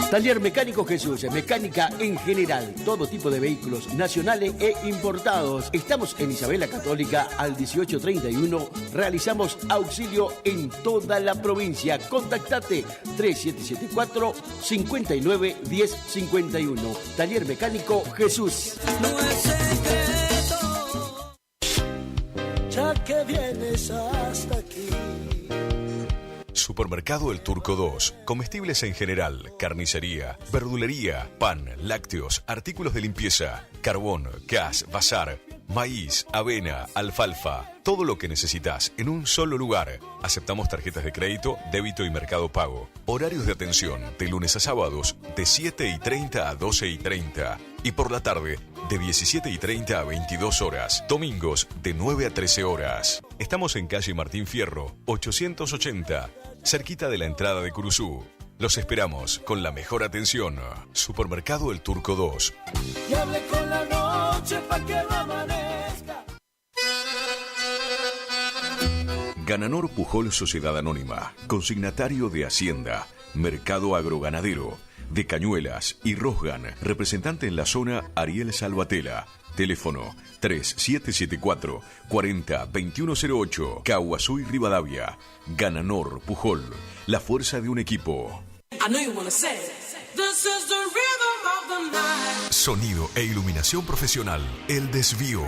Taller Mecánico Jesús, mecánica en general, todo tipo de vehículos nacionales e importados. Estamos en Isabela Católica al 1831. Realizamos auxilio en toda la provincia. Contactate 3774 59 1051. Taller Mecánico Jesús. No es secreto, ya que vienes hasta aquí. Supermercado El Turco 2. Comestibles en general, carnicería, verdulería, pan, lácteos, artículos de limpieza, carbón, gas, bazar, maíz, avena, alfalfa. Todo lo que necesitas en un solo lugar. Aceptamos tarjetas de crédito, débito y mercado pago. Horarios de atención de lunes a sábados de 7:30 a 12:30. Y por la tarde de 17:30 a 22 horas. Domingos de 9 a 13 horas. Estamos en calle Martín Fierro, 880. Cerquita de la entrada de Curuzú. Los esperamos con la mejor atención. Supermercado El Turco 2. Y hable con la noche pa' que no amanezca. Gananor Pujol Sociedad Anónima, consignatario de Hacienda, Mercado Agroganadero, de Cañuelas y Rosgan, representante en la zona Ariel Salvatela. Teléfono 3774 40 2108, Caguazú y Rivadavia. Gananor Pujol, la fuerza de un equipo. Sonido e iluminación profesional, El Desvío.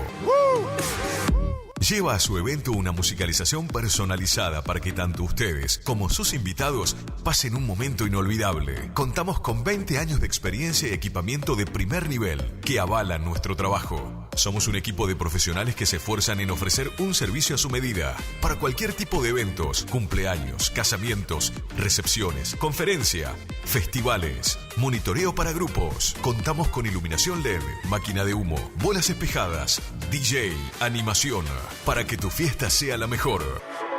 Lleva a su evento una musicalización personalizada para que tanto ustedes como sus invitados pasen un momento inolvidable. Contamos con 20 años de experiencia y equipamiento de primer nivel que avalan nuestro trabajo. Somos un equipo de profesionales que se esfuerzan en ofrecer un servicio a su medida para cualquier tipo de eventos, cumpleaños, casamientos, recepciones, conferencia, festivales, monitoreo para grupos. Contamos con iluminación LED, máquina de humo, bolas espejadas, DJ, animación, para que tu fiesta sea la mejor.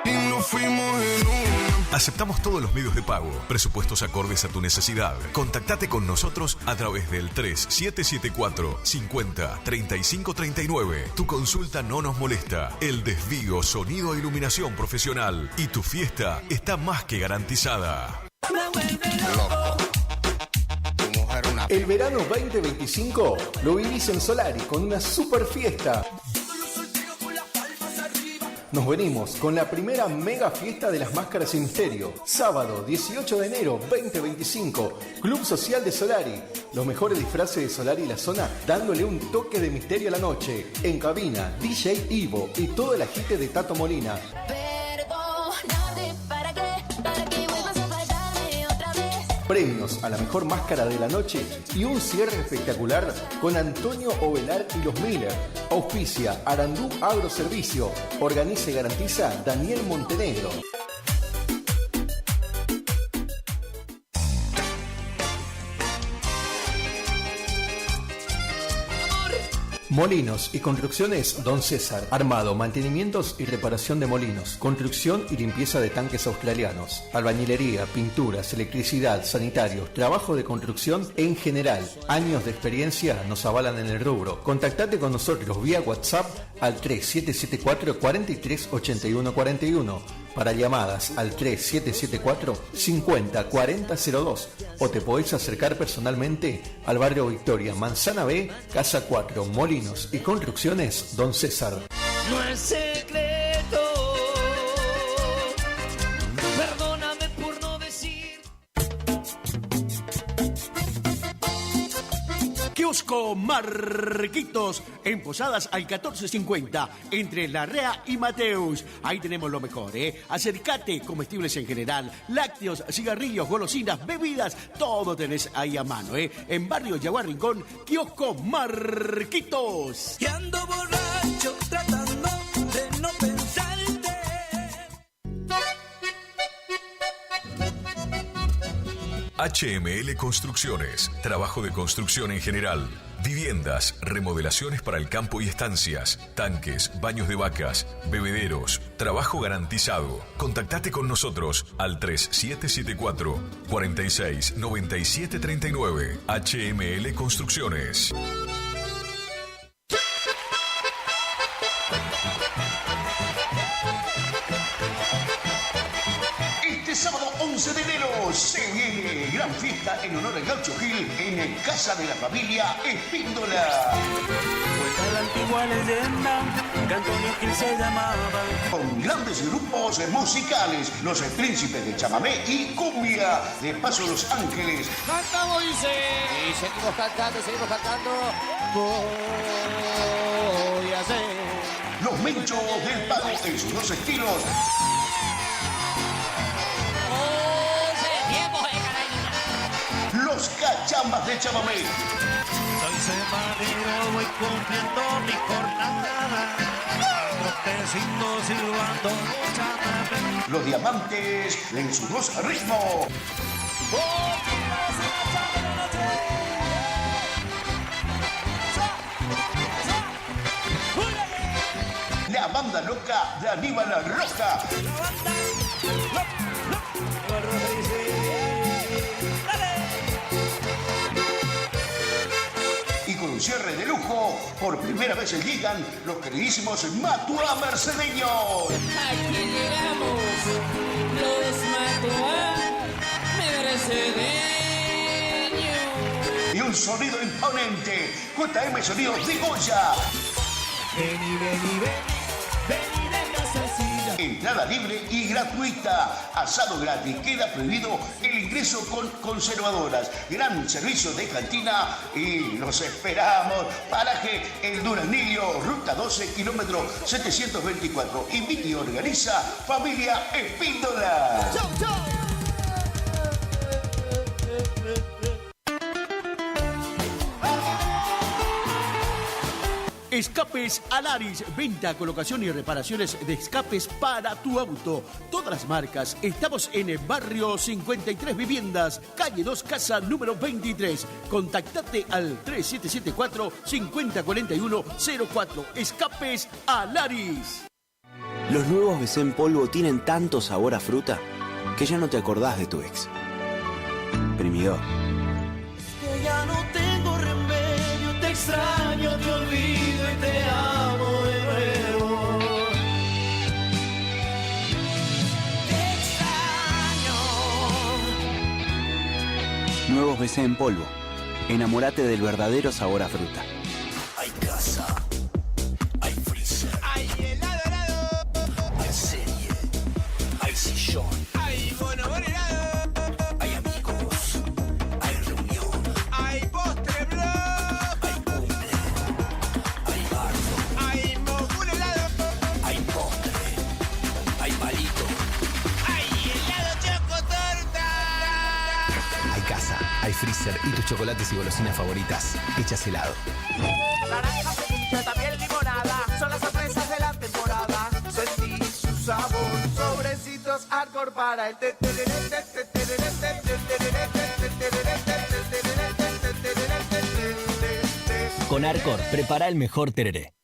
Y nos fuimos en una. Aceptamos todos los medios de pago, presupuestos acordes a tu necesidad. Contactate con nosotros a través del 3774 50 35 39. Tu consulta no nos molesta. El Desvío, sonido e iluminación profesional. Y tu fiesta está más que garantizada. Me vuelve loco. Tu mujer una El verano 2025 lo vivís en Solari con una super fiesta. Nos venimos con la primera mega fiesta de las máscaras sin misterio. Sábado 18 de enero 2025, Club Social de Solari. Los mejores disfraces de Solari y la zona dándole un toque de misterio a la noche. En cabina, DJ Ivo y todo el agite de Tato Molina. Premios a la mejor máscara de la noche y un cierre espectacular con Antonio Ovelar y los Miller. Auspicia Arandú Agroservicio. Organiza y garantiza Daniel Montenegro. Molinos y construcciones Don César. Armado, mantenimientos y reparación de molinos. Construcción y limpieza de tanques australianos. Albañilería, pinturas, electricidad, sanitarios, trabajo de construcción en general. Años de experiencia nos avalan en el rubro. Contactate con nosotros vía WhatsApp al 3774 43 81 41. Para llamadas al 3774 50 40 02 o te podés acercar personalmente al barrio Victoria, Manzana B, Casa 4, Molinos y Construcciones Don César. No es secreto, perdóname por no decir. Kiosco Marquitos, en Posadas al 1450, entre Larrea y Mateus. Ahí tenemos lo mejor, ¿eh? Acércate, comestibles en general, lácteos, cigarrillos, golosinas, bebidas, todo tenés ahí a mano, ¿eh? En Barrio Yaguar Rincón, Kiosco Marquitos. Y ando borracho tratando de no pensarte. HML Construcciones, trabajo de construcción en general, viviendas, remodelaciones para el campo y estancias, tanques, baños de vacas, bebederos, trabajo garantizado. Contactate con nosotros al 3774 46 97 39. HML Construcciones. Este sábado 11 de enero se viene gran fiesta en honor al Gaucho Gil en Casa de la Familia Espíndola. Cuenta la antigua leyenda que Antonio Gil se llamaba. Con grandes grupos musicales, los Príncipes de Chamamé y Cumbia, de Paso Los Ángeles. Cantamos, dice. Y seguimos cantando, voy a hacer. Los Menchos del Pago en sus dos estilos. Los Cachambas de Chamamé. Soy semanero, voy cumpliendo mi jornada. Trotecito, silbando, chamamé. Los Diamantes en su dos ritmo. La banda loca de Aníbal Roja. Y con un cierre de lujo, por primera vez llegan los queridísimos Matua Mercedeños. Aquí llegamos, los Matua Mercedeños. Y un sonido imponente, JM Sonidos de Goya. Vení, vení, vení de casa silla. Entrada libre y gratuita. Asado gratis. Queda prohibido el ingreso con conservadoras. Gran servicio de cantina y los esperamos. Paraje El Duraznillo, ruta 12, kilómetro 724. Invita y organiza Familia Espíndola. ¡Chau, chau! Escapes Alaris, venta, colocación y reparaciones de escapes para tu auto. Todas las marcas. Estamos en el barrio 53 Viviendas, calle 2, casa número 23. Contactate al 3774 5041 04. Escapes Alaris. Los nuevos BC en polvo tienen tanto sabor a fruta que ya no te acordás de tu ex. Primidor. Que ya no tengo remedio, te extraño, te olvido y te amo de nuevo. Te extraño. Nuevos BC en polvo. Enamórate del verdadero sabor a fruta. Hay casa, hay freezer, Hay helado, hay serie, hay sillón, hay bonobón helado, hay amigos, hay reunión, hay postre blog, hay cumple, hay bardo, hay mogul helado, hay postre, hay palito. hay helado chocotorta. Hay casa, hay freezer y tus chocolates y golosinas favoritas hechas helado. Naranja, frutilla, también limonada, son las sorpresas de la temporada. Sentí su sabor, sobrecitos hardcore para el Con Arcor, prepara el mejor tereré.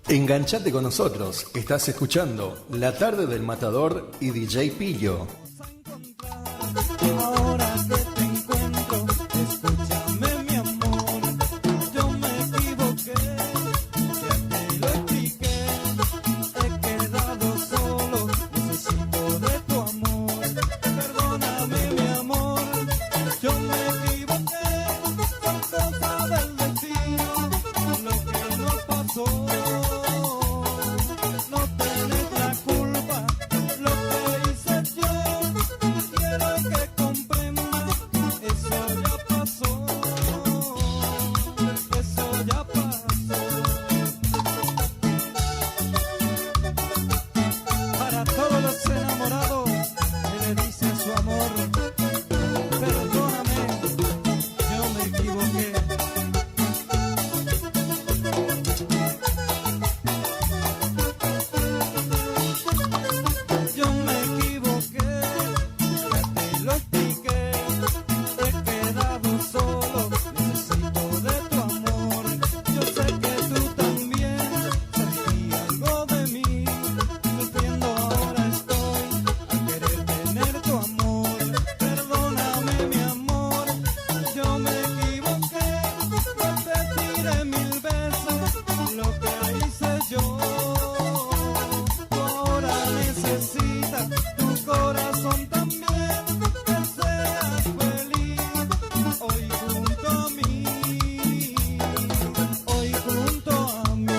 Enganchate con nosotros. Estás escuchando La Tarde del Matador y DJ Pillo. Ahora que te encuentro, escúchame mi amor, yo me equivoqué, ya te lo expliqué, he quedado solo, necesito de tu amor, perdóname mi amor, yo me equivoqué, son cosas del destino, lo que nos pasó. No tenés la culpa, lo que hice yo, quiero que comprendas, eso ya pasó, eso ya pasó. Para todos los enamorados que le dicen su amor, perdóname, yo me equivoqué. Yo me equivoqué, ya te lo expliqué, he quedado solo, necesito de tu amor, yo sé que tú también sabías algo de mí, sufriendo ahora estoy, al querer tener tu amor, perdóname mi amor, yo me equivoqué, repetiré 1000 veces lo que hice yo. Ahora necesitas tu corazón también, que seas feliz, hoy junto a mí, hoy junto a mí.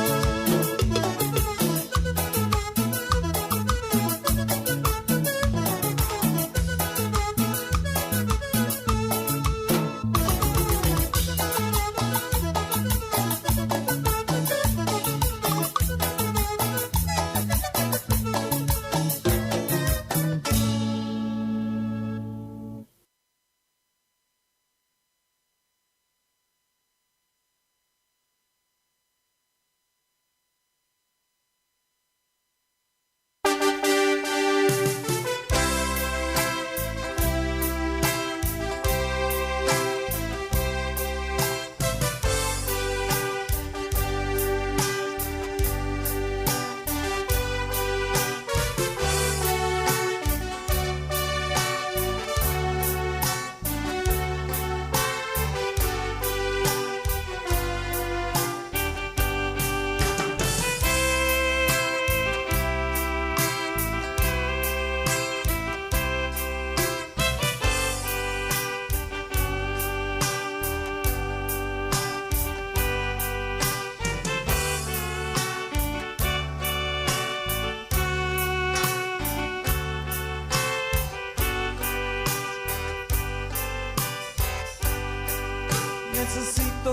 Necesito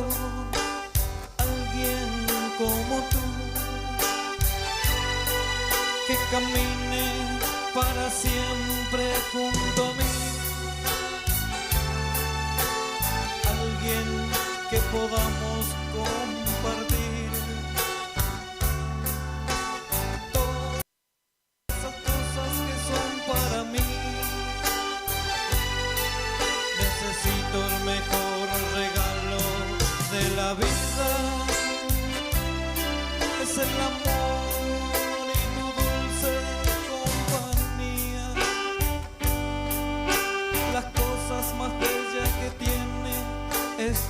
alguien como tú, que camine para siempre junto a mí, alguien que podamos compartir todas esas cosas que son para mí. Necesito el mejor regalo de la vida, es el amor y tu dulce compañía.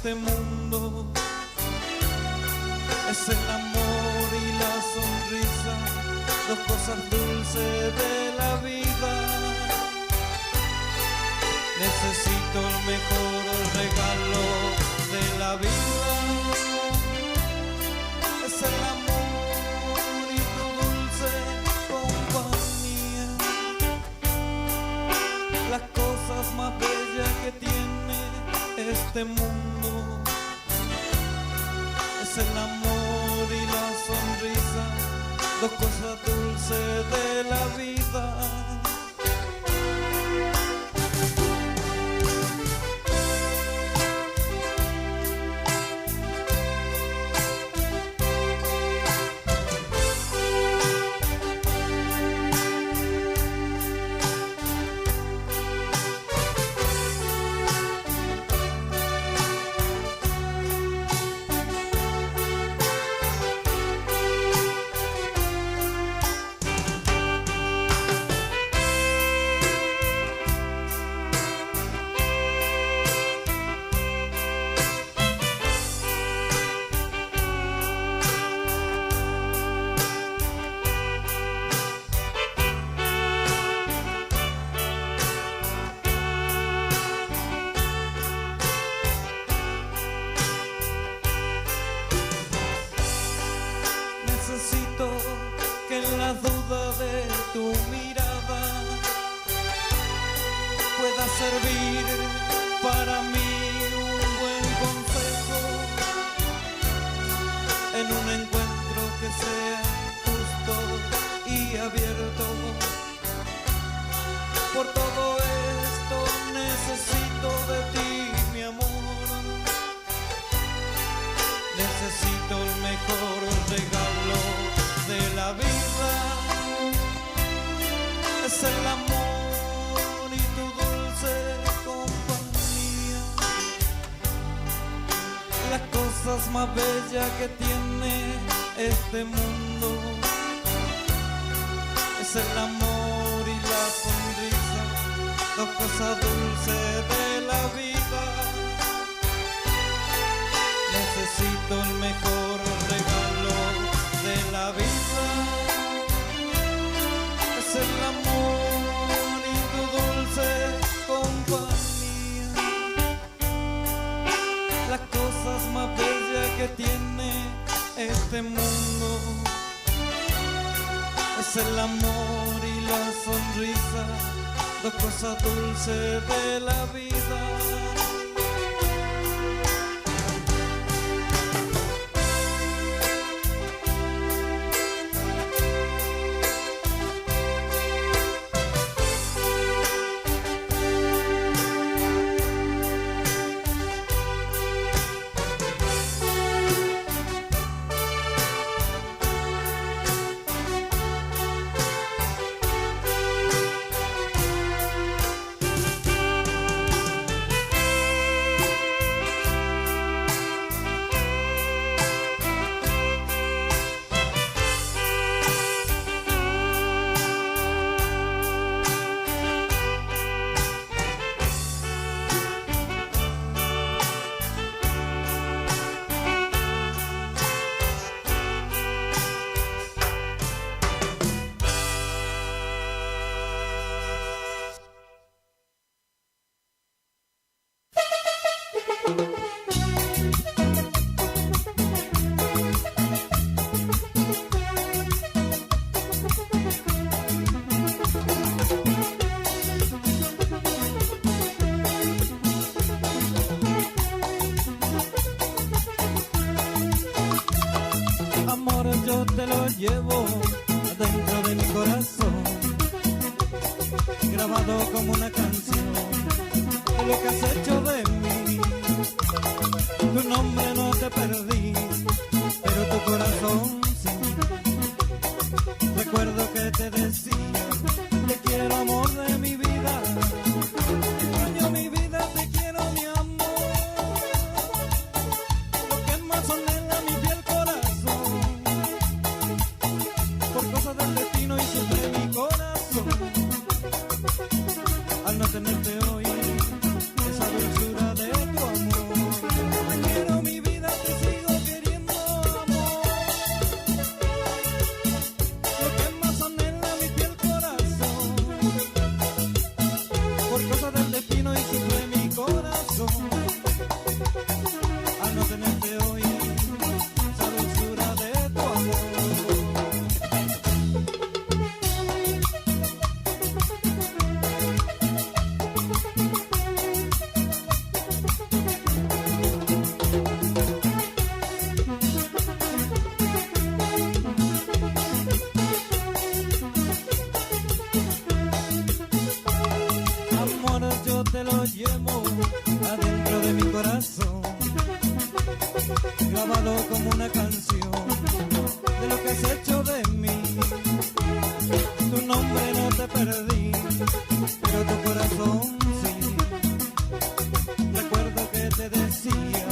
este mundo es el amor y la sonrisa, dos cosas dulces de la vida. Necesito el mejor regalo de la vida, es el amor y tu dulce compañía, las cosas más bellas que tiene este mundo, es el amor y la sonrisa, dos cosas dulces de la vida. Necesito que en la duda de tu mirada pueda servir para mí un buen consejo en un encuentro que sea justo y abierto. Por todo esto necesito de ti, mi amor. Necesito el mejor regalo de la vida, es el amor y tu dulce compañía, las cosas más bellas que tiene este mundo, es el amor y la sonrisa, dos cosas dulces de la vida. Necesito el mejor regalo de la vida, es el amor y tu dulce compañía, las cosas más bellas que tiene este mundo, es el amor y la sonrisa, dos cosas dulces de la vida. Yo te lo llevo dentro de mi corazón, grabado como una canción, de lo que has hecho de mí. Tu nombre no te perdí, pero tu corazón sí. Recuerdo que te decía, te quiero amor de mi vida. Yo mi vida te quiero mi amor, lo que más anhela mi fiel corazón. Por cosas del destino y sufre mi corazón, al no tenerte hoy, esa dulzura de tu amor. te lo llevo adentro de mi corazón, grabado como una canción de lo que has hecho de mí. Tu nombre no te perdí, pero tu corazón sí. Recuerdo que te decía,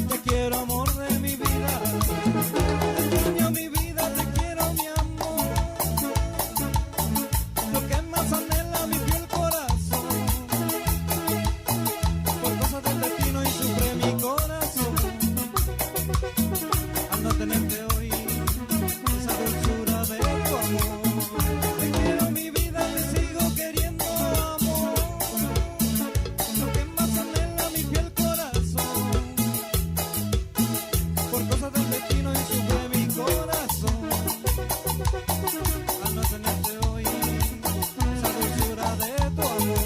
te quiero amor de mi vida, te extraño mi vida, te quiero mi amor. Lo que más anhela mi fiel corazón, por cosas del destino y sufre mi corazón al no tenerte hoy, esa dulzura de tu amor. Te quiero mi vida, te sigo queriendo amor. Lo que más anhela mi fiel corazón, por cosas del destino y sufre mi corazón al no tenerte hoy, esa dulzura de tu amor.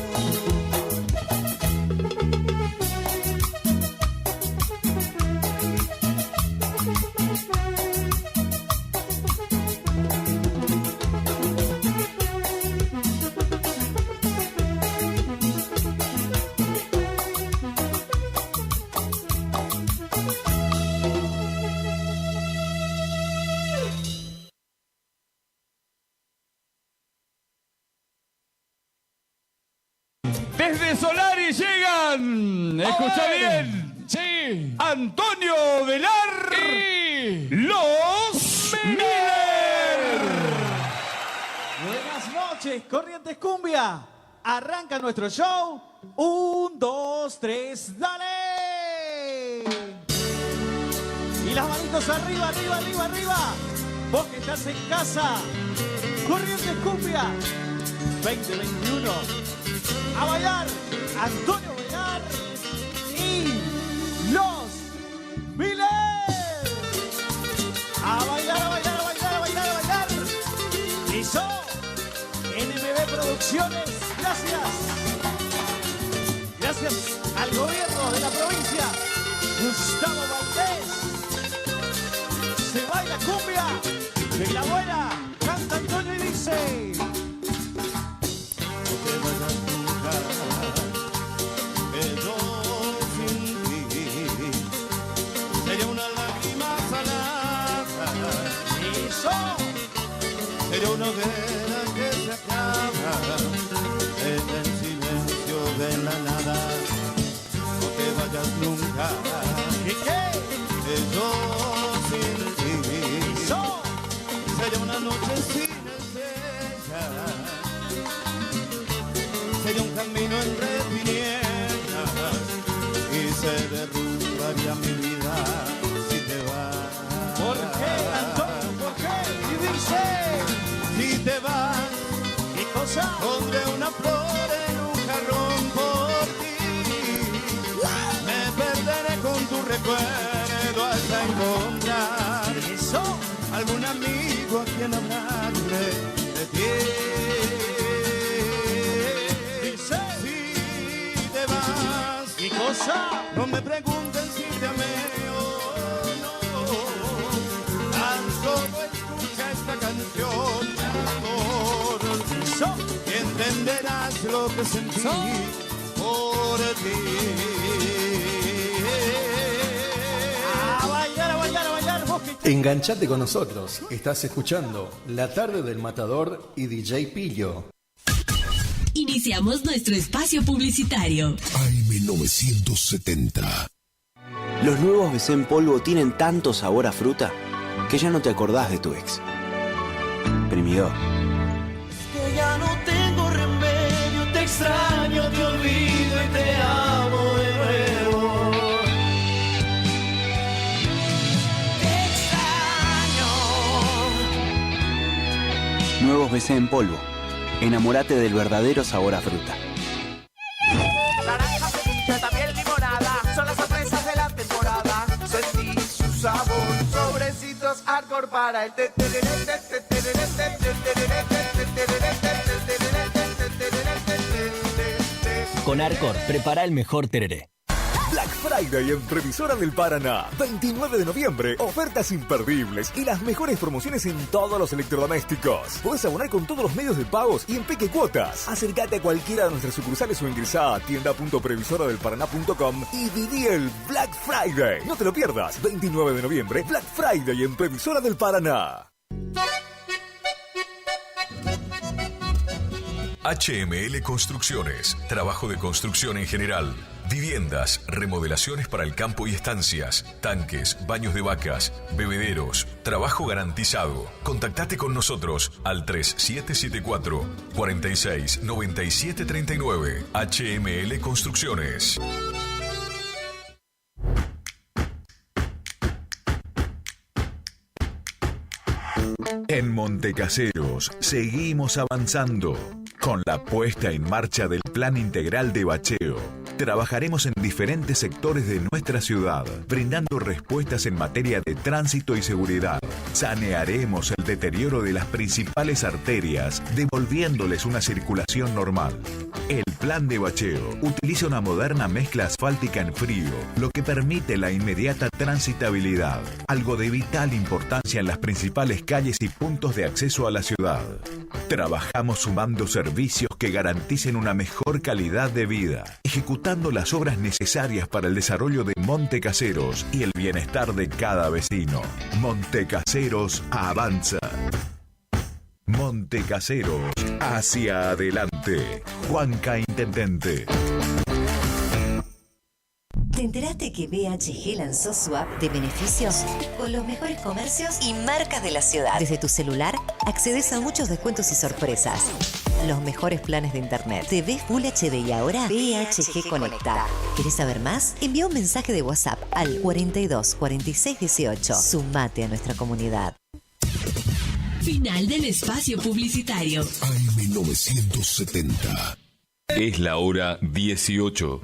Desde Solari llegan, escucha bien, sí, Antonio Velar y los Miller. Buenas noches, Corrientes Cumbia. Arranca nuestro show. 1, 2, 3, dale. Y las manitos arriba, arriba, arriba, arriba. Vos que estás en casa. Corrientes Cumbia 2021. A bailar, Antonio Velar y los Miller. A bailar, a bailar, a bailar, a bailar, a bailar. Hizo NMB Producciones, gracias. Gracias al gobierno de la provincia, Gustavo Valdés. Se baila cumbia de la buena, canta Antonio y dice: que yo sin ti sería una lágrima salada, sería una hoguera que se acaba en el silencio de la nada. No te vayas nunca, que yo sin ti sería una noche sin estrellas, sería un camino entre tinieblas y se derrumbaría mi vida si te vas. ¿Por qué, Antonio? ¿Por qué? Y dice: si te vas, ¿qué cosa? Pondré una flor en un jarrón por ti. Me perderé con tu recuerdo hasta encontrar eso, algún amigo a quien hablarle de ti. ¿Qué cosa? No me pregunten si te amé o no, tan solo escucha esta canción de amor y entenderás lo que sentí por ti. A bailar, a bailar, a bailar, vos que... Enganchate con nosotros. Estás escuchando La Tarde del Matador y DJ Pillo. Iniciamos nuestro espacio publicitario. AM970. Los nuevos BC en polvo tienen tanto sabor a fruta que ya no te acordás de tu ex. Primidor. Que ya no tengo remedio, te extraño, te olvido y te amo de nuevo. Te extraño. Nuevos BC en polvo. Enamórate del verdadero sabor a fruta. Naranja, cerilla, también limonada. Son las sorpresas de la temporada. Sentí su sabor. Sobrecitos hardcore para el Con Arcor, prepara el mejor tereré. Black Friday en Previsora del Paraná. 29 de noviembre, ofertas imperdibles y las mejores promociones en todos los electrodomésticos. Podés abonar con todos los medios de pagos y en peque cuotas. Acércate a cualquiera de nuestras sucursales o ingresá a tienda.previsoradelparaná.com y viví el Black Friday. No te lo pierdas. 29 de noviembre, Black Friday en Previsora del Paraná. HML Construcciones, trabajo de construcción en general, viviendas, remodelaciones para el campo y estancias, tanques, baños de vacas, bebederos, trabajo garantizado. Contactate con nosotros al 3774 46 97 39. HML Construcciones. En Montecaseros seguimos avanzando con la puesta en marcha del Plan Integral de Bacheo. Trabajaremos en diferentes sectores de nuestra ciudad, brindando respuestas en materia de tránsito y seguridad. Sanearemos el deterioro de las principales arterias, devolviéndoles una circulación normal. El Plan de Bacheo utiliza una moderna mezcla asfáltica en frío, lo que permite la inmediata transitabilidad, algo de vital importancia en las principales calles y puntos de acceso a la ciudad. Trabajamos sumando servicios que garanticen una mejor calidad de vida, ejecutando las obras necesarias para el desarrollo de Montecaseros y el bienestar de cada vecino. Montecaseros avanza. Montecaseros, hacia adelante. Juanca Intendente. ¿Te enteraste que BHG lanzó su app de beneficios con los mejores comercios y marcas de la ciudad? Desde tu celular accedes a muchos descuentos y sorpresas. Los mejores planes de internet. TV Full HD y ahora BHG Conecta. ¿Querés saber más? Envía un mensaje de WhatsApp al 42 46 18. Sumate a nuestra comunidad. Final del espacio publicitario. AM970. Es la hora 18.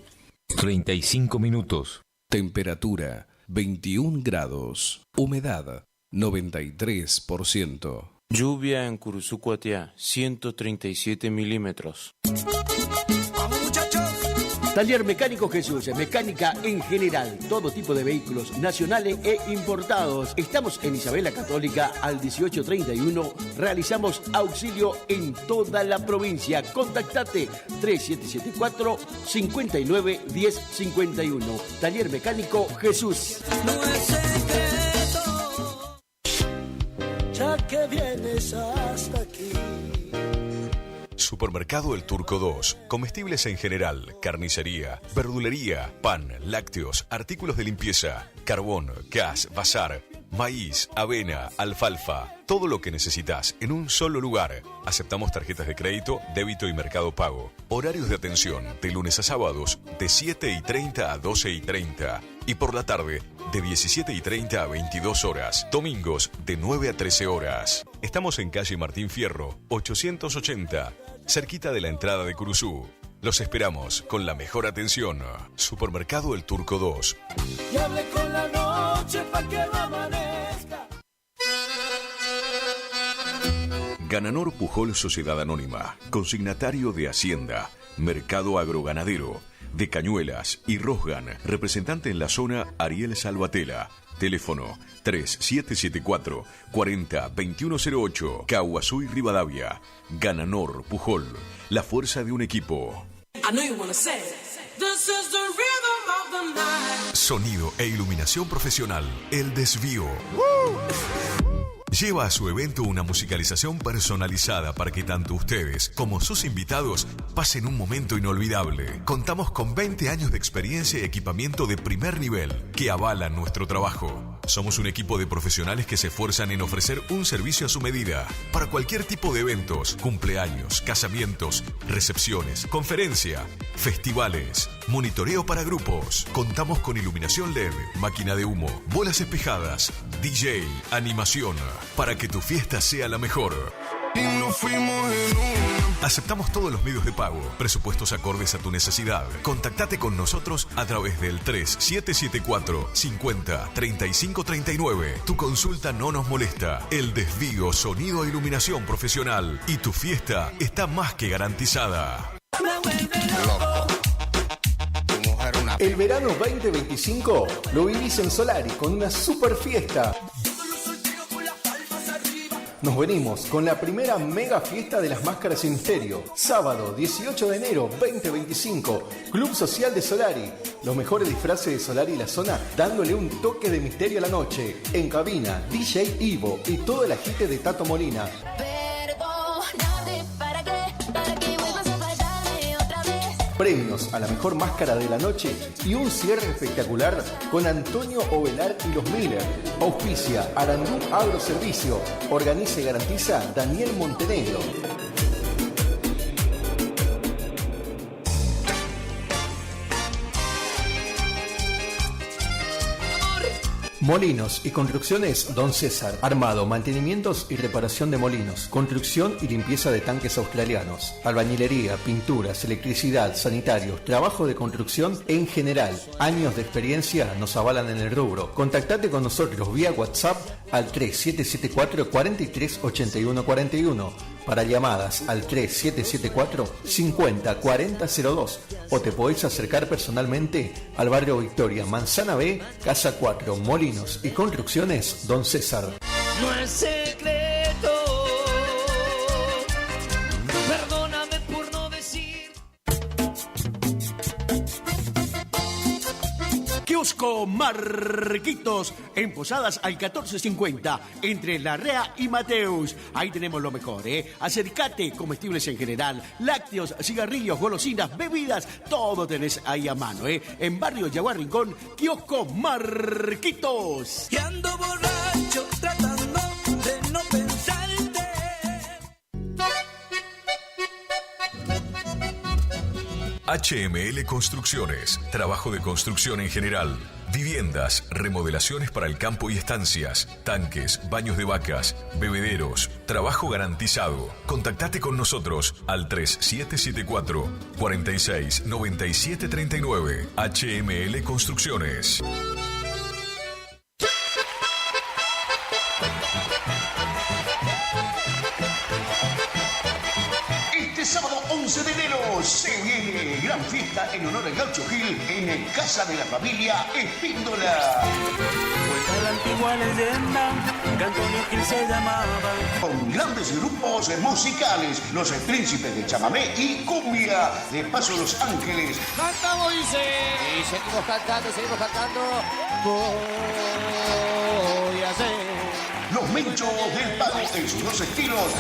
35 minutos. Temperatura 21 grados. Humedad 93%. Lluvia en Curuzucuatiá, 137 milímetros. Taller Mecánico Jesús, mecánica en general, todo tipo de vehículos nacionales e importados. Estamos en Isabela Católica al 1831, realizamos auxilio en toda la provincia. Contactate 3774 59 10 51. Taller Mecánico Jesús. No es secreto, ya que vienes hasta aquí. Supermercado El Turco 2. Comestibles en general, carnicería, verdulería, pan, lácteos, artículos de limpieza, carbón, gas, bazar, maíz, avena, alfalfa. Todo lo que necesitas en un solo lugar. Aceptamos tarjetas de crédito, débito y mercado pago. Horarios de atención de lunes a sábados de 7:30 a 12:30. Y por la tarde de 17:30 a 22 horas. Domingos de 9 a 13 horas. Estamos en calle Martín Fierro, 880, cerquita de la entrada de Curuzú. Los esperamos con la mejor atención. Supermercado El Turco 2. Y hable con la noche pa' que no amanezca. Gananor Pujol Sociedad Anónima, consignatario de Hacienda, Mercado Agroganadero, de Cañuelas y Rosgan, representante en la zona Ariel Salvatela. Teléfono 3774 40 2108, Caguazú y Rivadavia. Gananor Pujol, la fuerza de un equipo. Sonido e iluminación profesional, El Desvío. Lleva a su evento una musicalización personalizada para que tanto ustedes como sus invitados pasen un momento inolvidable. Contamos con 20 años de experiencia y equipamiento de primer nivel que avalan nuestro trabajo. Somos un equipo de profesionales que se esfuerzan en ofrecer un servicio a su medida para cualquier tipo de eventos, cumpleaños, casamientos, recepciones, conferencia, festivales, monitoreo para grupos. Contamos con iluminación LED, máquina de humo, bolas espejadas, DJ, animación, para que tu fiesta sea la mejor. Y nos fuimos en una. Aceptamos todos los medios de pago, presupuestos acordes a tu necesidad. Contactate con nosotros a través del 3774 50 35 39. Tu consulta no nos molesta. El Desvío, sonido e iluminación profesional. Y tu fiesta está más que garantizada. Me vuelve loco. Tu mujer una El verano 2025 lo vivís en Solari con una super fiesta. Nos venimos con la primera mega fiesta de las máscaras sin misterio. Sábado 18 de enero 2025, Club Social de Solari. Los mejores disfraces de Solari y la zona dándole un toque de misterio a la noche. En cabina, DJ Ivo y todo el agite de Tato Molina. Premios a la mejor máscara de la noche y un cierre espectacular con Antonio Ovelar y los Miller. Auspicia Arandú Agroservicio. Organiza y garantiza Daniel Montenegro. Molinos y construcciones Don César. Armado, mantenimientos y reparación de molinos. Construcción y limpieza de tanques australianos. Albañilería, pinturas, electricidad, sanitarios, trabajo de construcción en general. Años de experiencia nos avalan en el rubro. Contactate con nosotros vía WhatsApp al 3774 43 81 41. Para llamadas al 3774 50 40 02 o te podés acercar personalmente al barrio Victoria, Manzana B, Casa 4, Molinos y Construcciones Don César. No es secreto, perdóname por no decir. Kiosco Marquitos, en Posadas al 1450, entre Larrea y Mateus. Ahí tenemos lo mejor, ¿eh? Acércate, comestibles en general, lácteos, cigarrillos, golosinas, bebidas, todo tenés ahí a mano, ¿eh? En Barrio Yaguar Rincón, Kiosco Marquitos. Y ando borracho tratando de no pensarte. HML Construcciones, trabajo de construcción en general, viviendas, remodelaciones para el campo y estancias, tanques, baños de vacas, bebederos, trabajo garantizado. Contactate con nosotros al 3774 46 97 39. HML Construcciones. Este sábado 11 de enero se viene gran fiesta en honor al Gaucho Gil en Casa de la Familia Espíndola. Cuenta la antigua leyenda que Antonio Gil se llamaba. Con grandes grupos musicales, los Príncipes de Chamamé y Cumbia, de Paso Los Ángeles. Cantamos, dice. Y seguimos cantando. Voy a hacer. Los Menchos del Pago en sus dos estilos.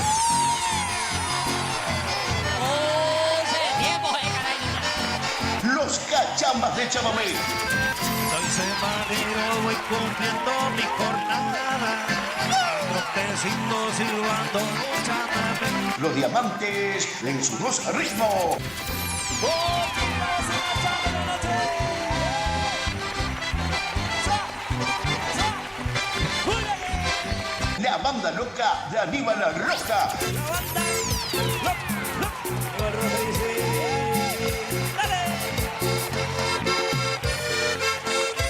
Los Cachambas de Chamamé. Soy semanero, voy cumpliendo mi jornada. Trotecindo, silbando, chamamé. Los Diamantes en sus dos ritmos. La banda loca de Aníbal Roja.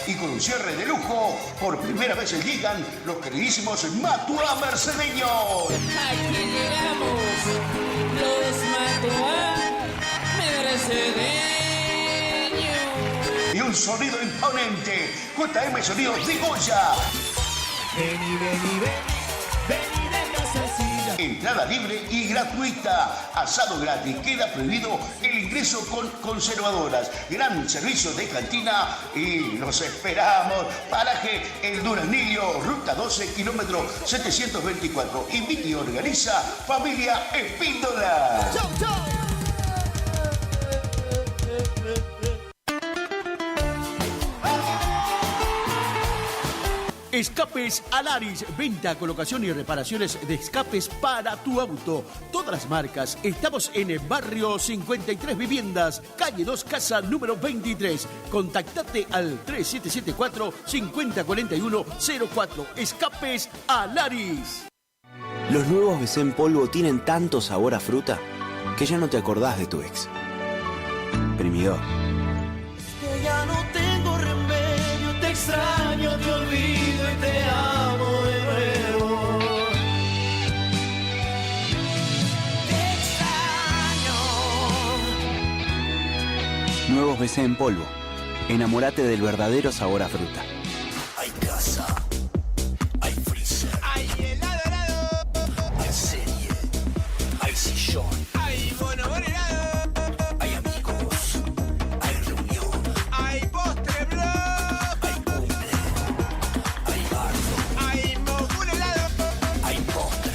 Y con un cierre de lujo, por primera vez llegan los queridísimos Matua Mercedeños. Aquí llegamos, los Matua Mercedeños. Y un sonido imponente, JM Sonidos de Goya. Vení, Cecilia. Entrada libre y gratuita. Asado gratis. Queda prohibido el ingreso con conservadoras. Gran servicio de cantina y los esperamos. Paraje El Duraznillo, ruta 12, kilómetro 724. Invita y organiza Familia Espíndola. ¡Chau, chau! Escapes Alaris, venta, colocación y reparaciones de escapes para tu auto. Todas las marcas. Estamos en el barrio 53 Viviendas, calle 2, casa número 23. Contactate al 3774 5041 04. Escapes Alaris. Los nuevos BC en polvo tienen tanto sabor a fruta que ya no te acordás de tu ex. Primidor. Que ya no tengo remedio, te extraño, te olvido y te amo de nuevo. Te extraño. Nuevos BC en polvo. Enamórate del verdadero sabor a fruta. Hay casa, hay freezer, hay helado, hay serie, hay sillón, hay bono helado, hay amigos, hay reunión, hay postre bro, hay cumple, hay bardo, hay mogul helado, hay postre,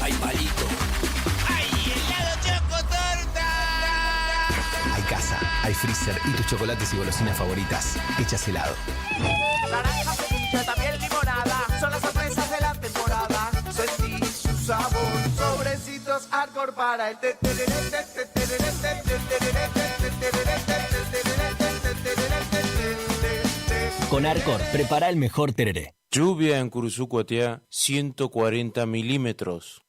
hay palito, hay helado chocotorta. Hay casa, hay freezer y tus chocolates y golosinas favoritas hechas helado. Naranja, frutilla, también limonada. Son las sorpresas de la temporada. Sentí su sabor. Sobrecitos hardcore para el Con Arcor, prepara el mejor tereré. Lluvia en Curuzú-Cuatiá, 140 milímetros.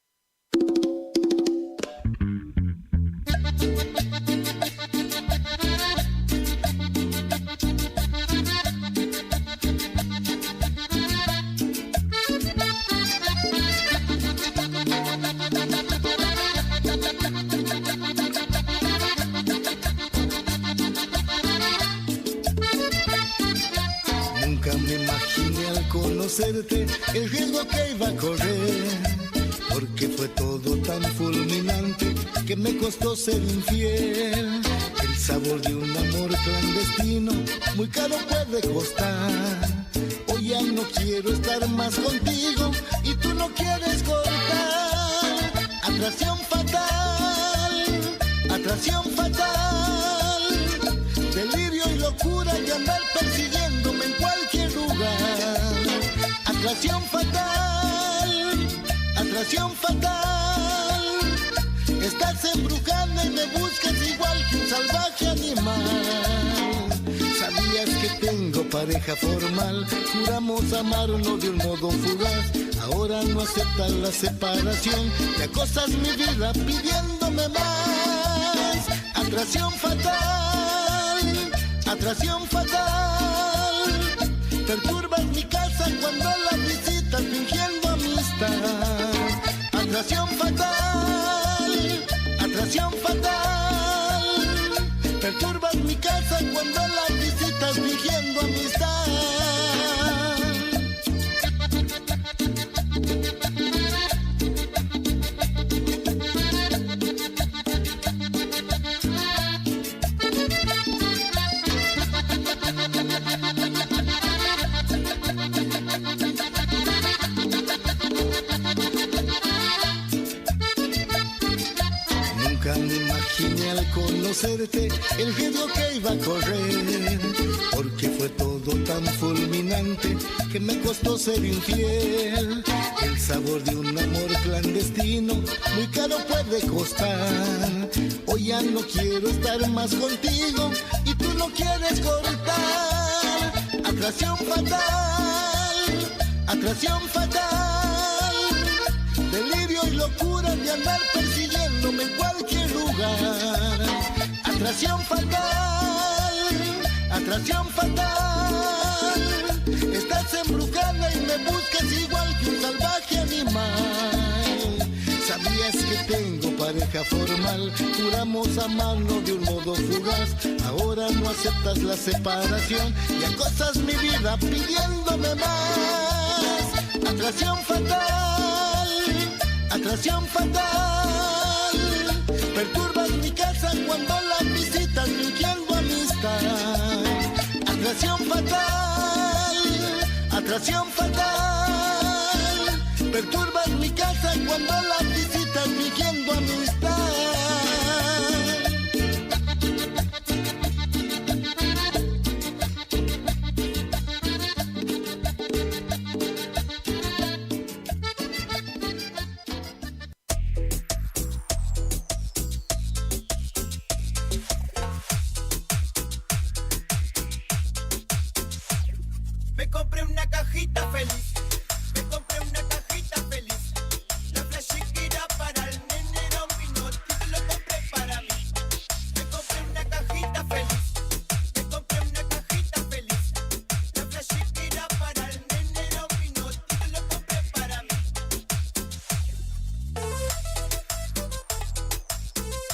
Nunca me imaginé al conocerte el riesgo que iba a correr, porque fue todo tan fulminante que me costó ser infiel. El sabor de un amor clandestino muy caro puede costar. Hoy ya no quiero estar más contigo y tú no quieres cortar. Atracción fatal, atracción fatal, delirio y locura de andar persiguiéndome en cualquier lugar. Atracción fatal, atracción fatal, estás embrujada y me buscas igual que un salvaje animal. Sabías que tengo pareja formal, juramos amarnos de un modo fugaz. Ahora no aceptas la separación, te acosas mi vida pidiéndome más. Atracción fatal, atracción fatal, perturbas mi casa cuando la visitas fingiendo amistad. Atracción fatal, atracción fatal, perturbas mi casa cuando la visitas fingiendo amistad. Nunca me imaginé al conocerte el riesgo que iba a correr, porque fue todo tan fulminante que me costó ser infiel. El sabor de un amor clandestino muy caro puede costar. Hoy ya no quiero estar más contigo y tú no quieres cortar. Atracción fatal, atracción fatal, delirio y locura de andar persiguiéndome en cualquier lugar. Atracción fatal, atracción fatal, estás embrujada y me buscas igual que un salvaje animal. Sabías que tengo pareja formal, juramos amarnos de un modo fugaz. Ahora no aceptas la separación y acosas mi vida pidiéndome más. Atracción fatal, atracción fatal, perturbas mi casa cuando la visitas fingiendo amistad. Atracción fatal, atracción fatal, perturbas mi casa cuando la visitas fingiendo amistad. Me compré una cajita feliz, me compré una cajita feliz. La flashiquera para el nene Dominotti, te lo compré para mí. Me compré una cajita feliz, me compré una cajita feliz. La flashiquera para el nene Dominotti, te lo compré para mí.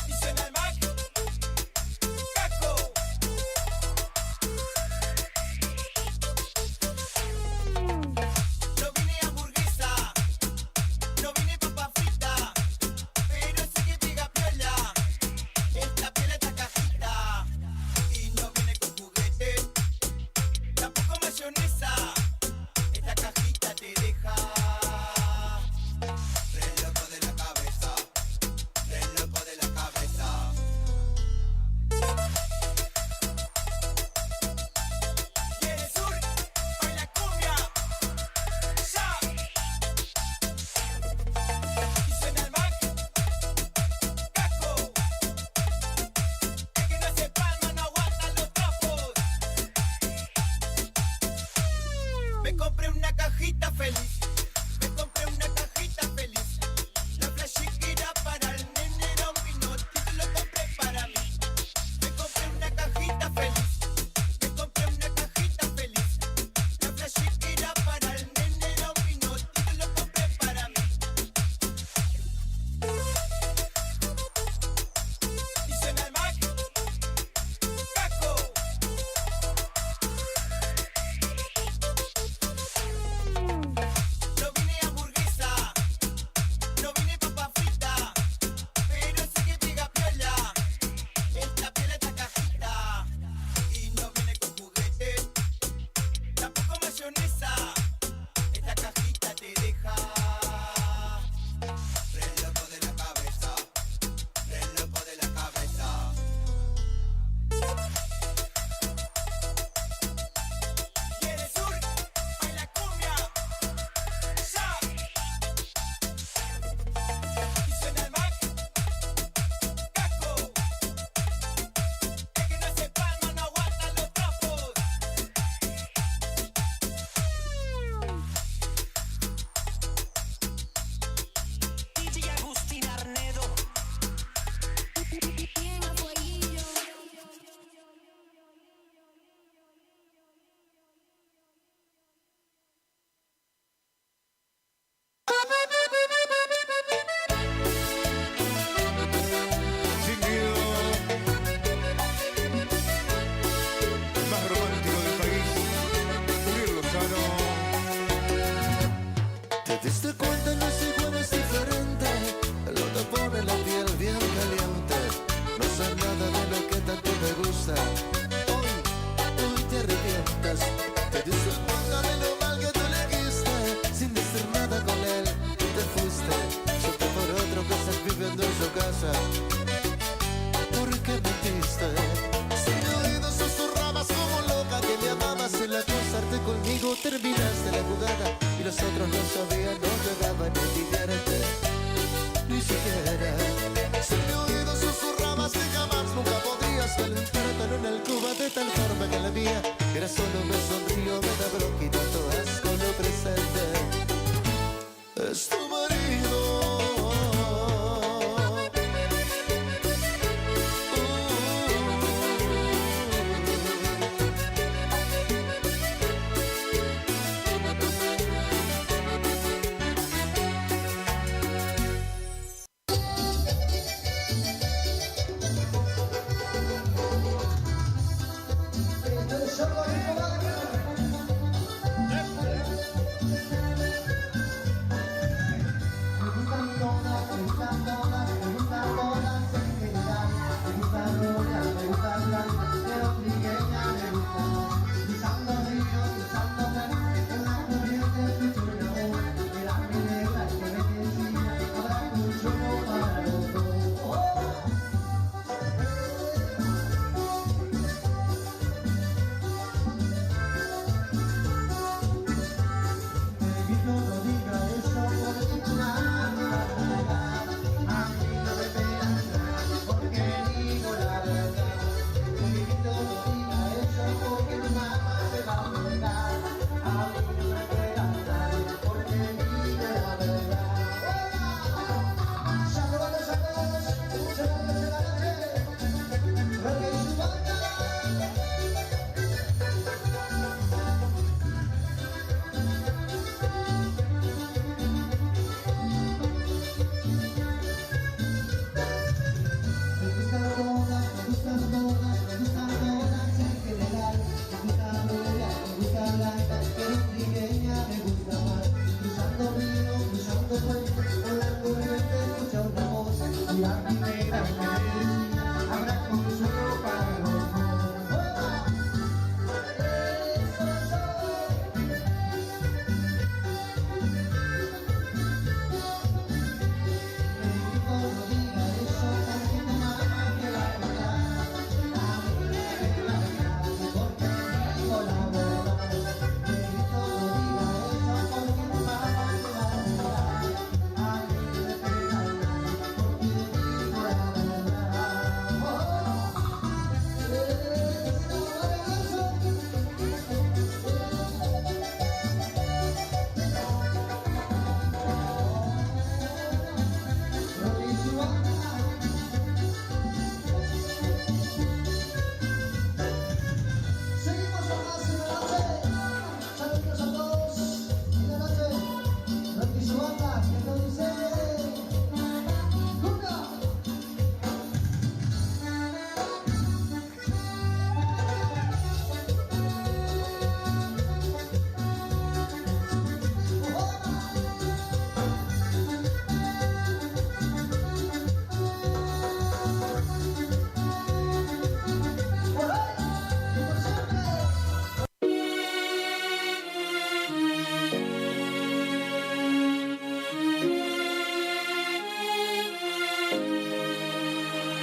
Y suena el Mac, Caco.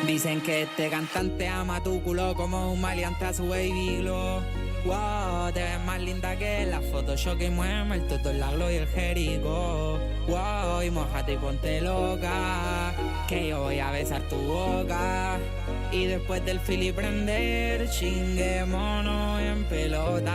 Dicen que este cantante ama tu culo como un maleante a su baby glow. Wow, te ves más linda que la Photoshop y mueve el todo, el aglo y el jerico. Wow, y mojate y ponte loca, que yo voy a besar tu boca. Y después del fili prender, chinguémonos en pelota.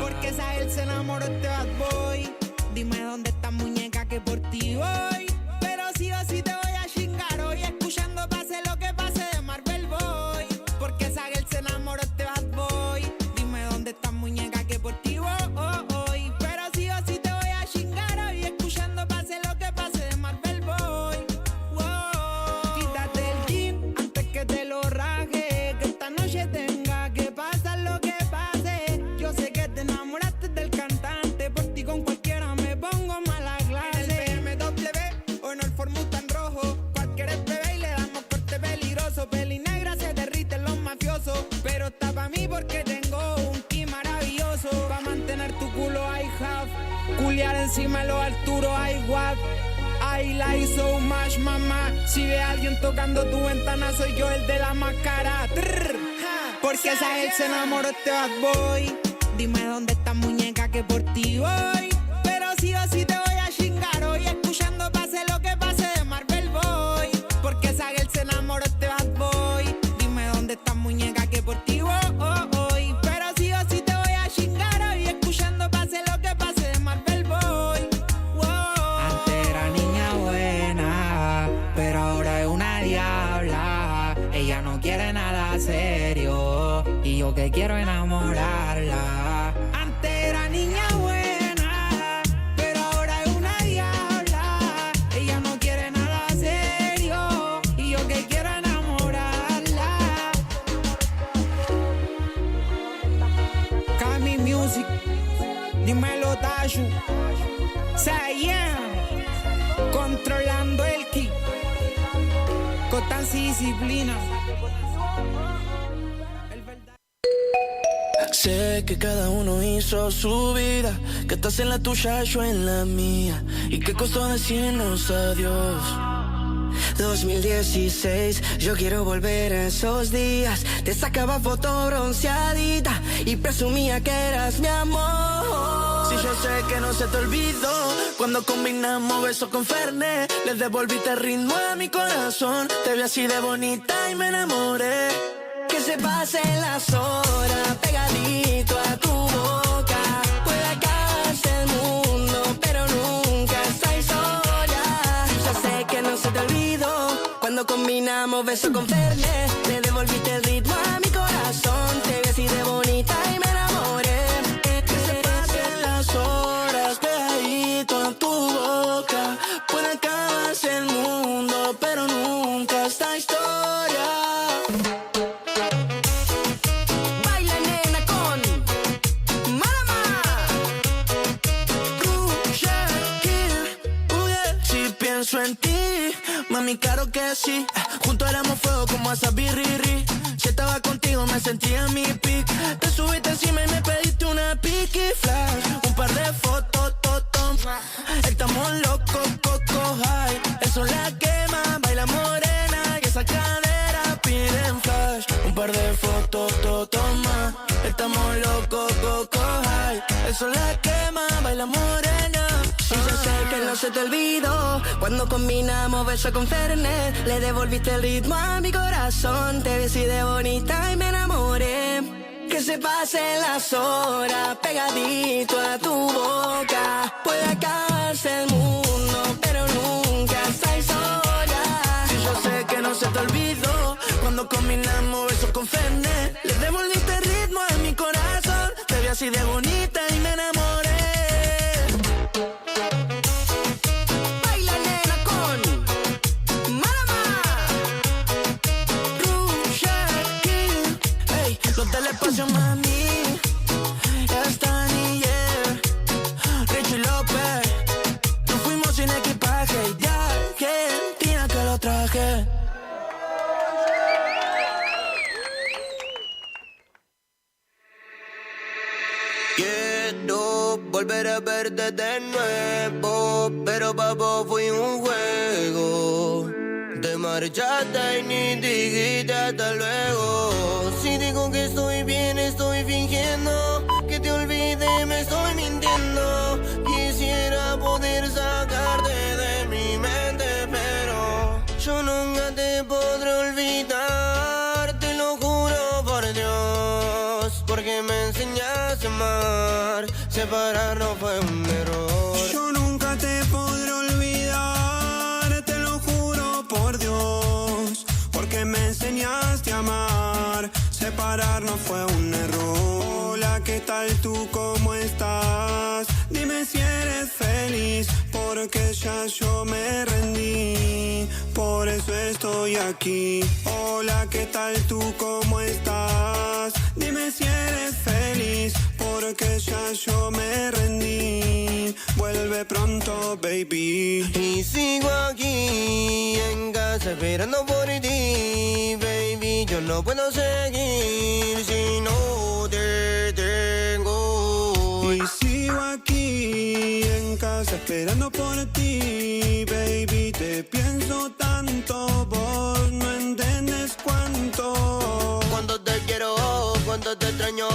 Porque esa él se enamoró este bad boy. Dime dónde está muñeca que por ti voy. Pero sí o sí te voy a chingar hoy, escuchando pase lo que pase de Marvel Boy. Porque esa él se enamoró este bad boy. Dime dónde está muñeca que por ti voy. Pero sí o sí te voy a chingar hoy, escuchando pase lo que pase de Marvel Boy. Quítate el jean antes que te lo raje, que esta noche tenga que pasar lo que pase. Yo sé que te enamoraste del cantante, por ti con cualquiera me pongo mala clase. En el BMW o en el Ford Mustang rojo, cualquiera es bebé y le damos corte peligroso. Peli negra se derriten los mafiosos, pero está pa' mí porque tengo un ki maravilloso. Pa' mantener tu culo I have, culiar encima de los Arturo I what. I like so much, mamá. Si ve a alguien tocando tu ventana, soy yo el de la máscara. Porque esa él se enamoró este bad boy. Dime dónde está muñeca que por ti voy. Pero sí o sí te voy a chingar hoy, escuchando pase lo que pase de Marvel Boy. Porque esa él se enamoró este bad boy. Dime dónde está muñeca que por ti voy. Pero sí o sí te voy a chingar hoy, escuchando pase lo que pase de Marvel Boy. Antes era niña buena, pero ahora es una diabla. Ella no quiere nada serio y yo que quiero enamorarla. Antes era niña buena, pero ahora es una diabla. Ella no quiere nada serio y yo que quiero enamorarla. Cami Music, dímelo Tashu. Sayan, controlando el ki, constancia y disciplina. Sé que cada uno hizo su vida, que estás en la tuya, yo en la mía, y que costó decirnos adiós. 2016, yo quiero volver a esos días. Te sacaba foto bronceadita y presumía que eras mi amor. Si yo sé que no se te olvidó, cuando combinamos besos con Fernet, le devolviste el ritmo a mi corazón. Te vi así de bonita y me enamoré. Que se pasen las horas pegadito a tu boca. Puede acabarse el mundo, pero nunca esta historia. Ya sé que no se te olvidó, cuando combinamos besos con Fernet, le devolviste el ritmo a mi corazón. Te vi así de bonita y me enamoré. Que se pasen las horas pegadito a tu boca. Puede acabarse el mundo, pero nunca esta historia. En ti, mami, claro que sí. Juntos éramos fuego como esa birriri. Si estaba contigo me sentía mi pic. Te subiste encima y me pediste una piqui flash. Un par de fotos, estamos locos, coco high. Eso la quema, baila morena y esa cadera piden flash. Un par de fotos, más. Estamos locos, coco high. Eso la quema, baila morena. Y yo sé que no se te olvidó, cuando combinamos besos con Fernet, le devolviste el ritmo a mi corazón. Te vi así de bonita y me enamoré. Que se pasen las horas pegadito a tu boca. Puede acabarse el mundo, pero nunca esta historia. Y yo sé que no se te olvidó, cuando combinamos besos con Fernet, le devolviste el ritmo a mi corazón. Te vi así de bonita y me enamoré. Espacio, mami, esta niña, Richie López, nos fuimos sin equipaje y de Argentina que lo traje. Quiero volver a verte de nuevo, pero para vos fui un juego. Te marchaste y ni dijiste hasta luego. Si digo que estoy bien, estoy fingiendo. Que te olvide, me estoy mintiendo. Quisiera poder sacarte de mi mente, pero yo nunca te podré olvidar. Te lo juro por Dios, porque me enseñaste a amar. Separarnos fue un error. Yo nunca te podré olvidar, te lo juro por Dios, porque me enseñaste a amar. Separarnos fue un error. Hola, ¿qué tal tú? ¿Cómo estás? Dime si eres feliz, porque ya yo me rendí. Por eso estoy aquí. Hola, ¿qué tal tú? ¿Cómo estás? Dime si eres feliz, porque ya yo me rendí. Vuelve pronto, baby. Y sigo aquí en casa esperando por ti, baby. Yo no puedo seguir si no te tengo. Y sigo aquí en casa esperando por ti, baby. Te pienso tanto, vos no entiendes cuánto. Cuando te quiero, cuando te extraño,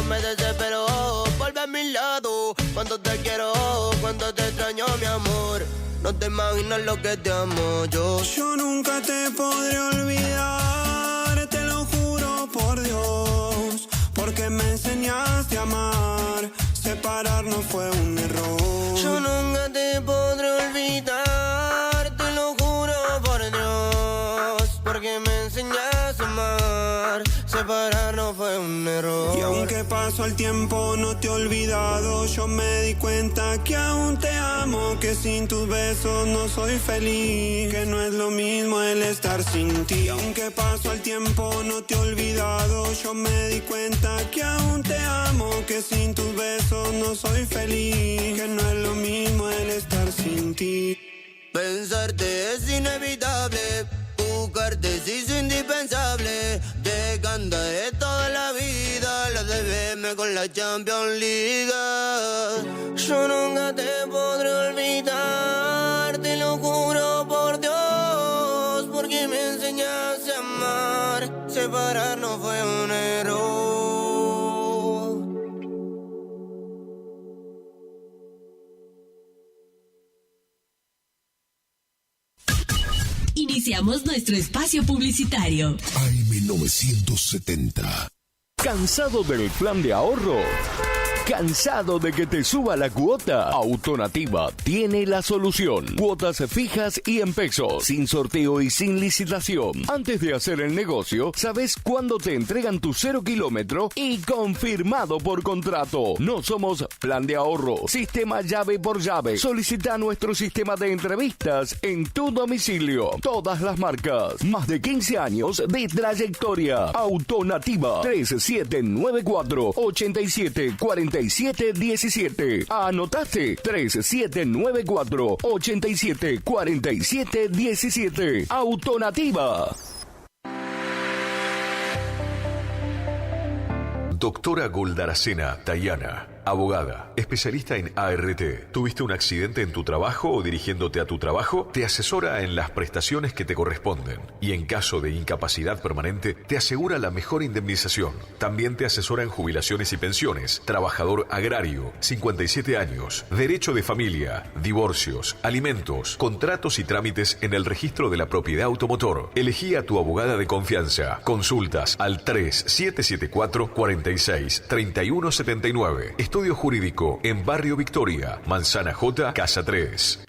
me desespero. Vuelve a mi lado. Cuando te quiero, cuando te extraño, mi amor. No te imaginas lo que te amo yo. Yo nunca te podré olvidar, te lo juro por Dios, porque me enseñaste a amar. Separarnos fue un error. Yo nunca te podré olvidar, te lo juro por Dios, porque me enseñaste a amar. Separarnos fue un error. Y aunque pasó el tiempo no te he olvidado. Yo me di cuenta que aún te amo, que sin tus besos no soy feliz, que no es lo mismo el estar sin ti. Y aunque pasó el tiempo no te he olvidado. Yo me di cuenta que aún te amo, que sin tus besos no soy feliz, que no es lo mismo el estar sin ti. Pensarte es inevitable, buscarte sí es indispensable. Te cantaré toda la vida, la de verme con la Champions League. Yo nunca te podré olvidar, te lo juro por Dios, porque me enseñaste a amar. Separarnos fue un error. Iniciamos nuestro espacio publicitario. AM970. ¿Cansado del plan de ahorro? ¿Cansado de que te suba la cuota? Autonativa tiene la solución. Cuotas fijas y en pesos, sin sorteo y sin licitación. Antes de hacer el negocio, sabes cuándo te entregan tu 0 kilómetro y confirmado por contrato. No somos plan de ahorro, sistema llave por llave. Solicita nuestro sistema de entrevistas en tu domicilio. Todas las marcas. Más de 15 años de trayectoria. Autonativa 3794-874717. ¿Anotaste? 3794-874717. Autonativa. Doctora Goldaracena Tayana, abogada, especialista en ART. ¿Tuviste un accidente en tu trabajo o dirigiéndote a tu trabajo? Te asesora en las prestaciones que te corresponden y en caso de incapacidad permanente te asegura la mejor indemnización. También te asesora en jubilaciones y pensiones, trabajador agrario, 57 años, derecho de familia, divorcios, alimentos, contratos y trámites en el registro de la propiedad automotor. Elegí a tu abogada de confianza. Consultas al 3774-463179. Estudio Jurídico en Barrio Victoria, Manzana J, Casa 3.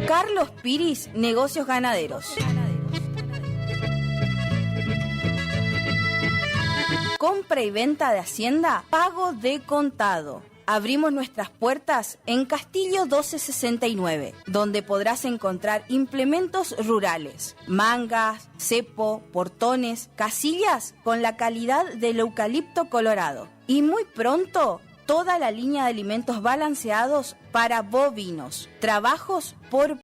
Carlos Piris, Negocios Ganaderos. Compra y venta de hacienda, pago de contado. Abrimos nuestras puertas en Castillo 1269, donde podrás encontrar implementos rurales, mangas, cepo, portones, casillas con la calidad del eucalipto colorado. Y muy pronto, toda la línea de alimentos balanceados para bovinos, trabajos por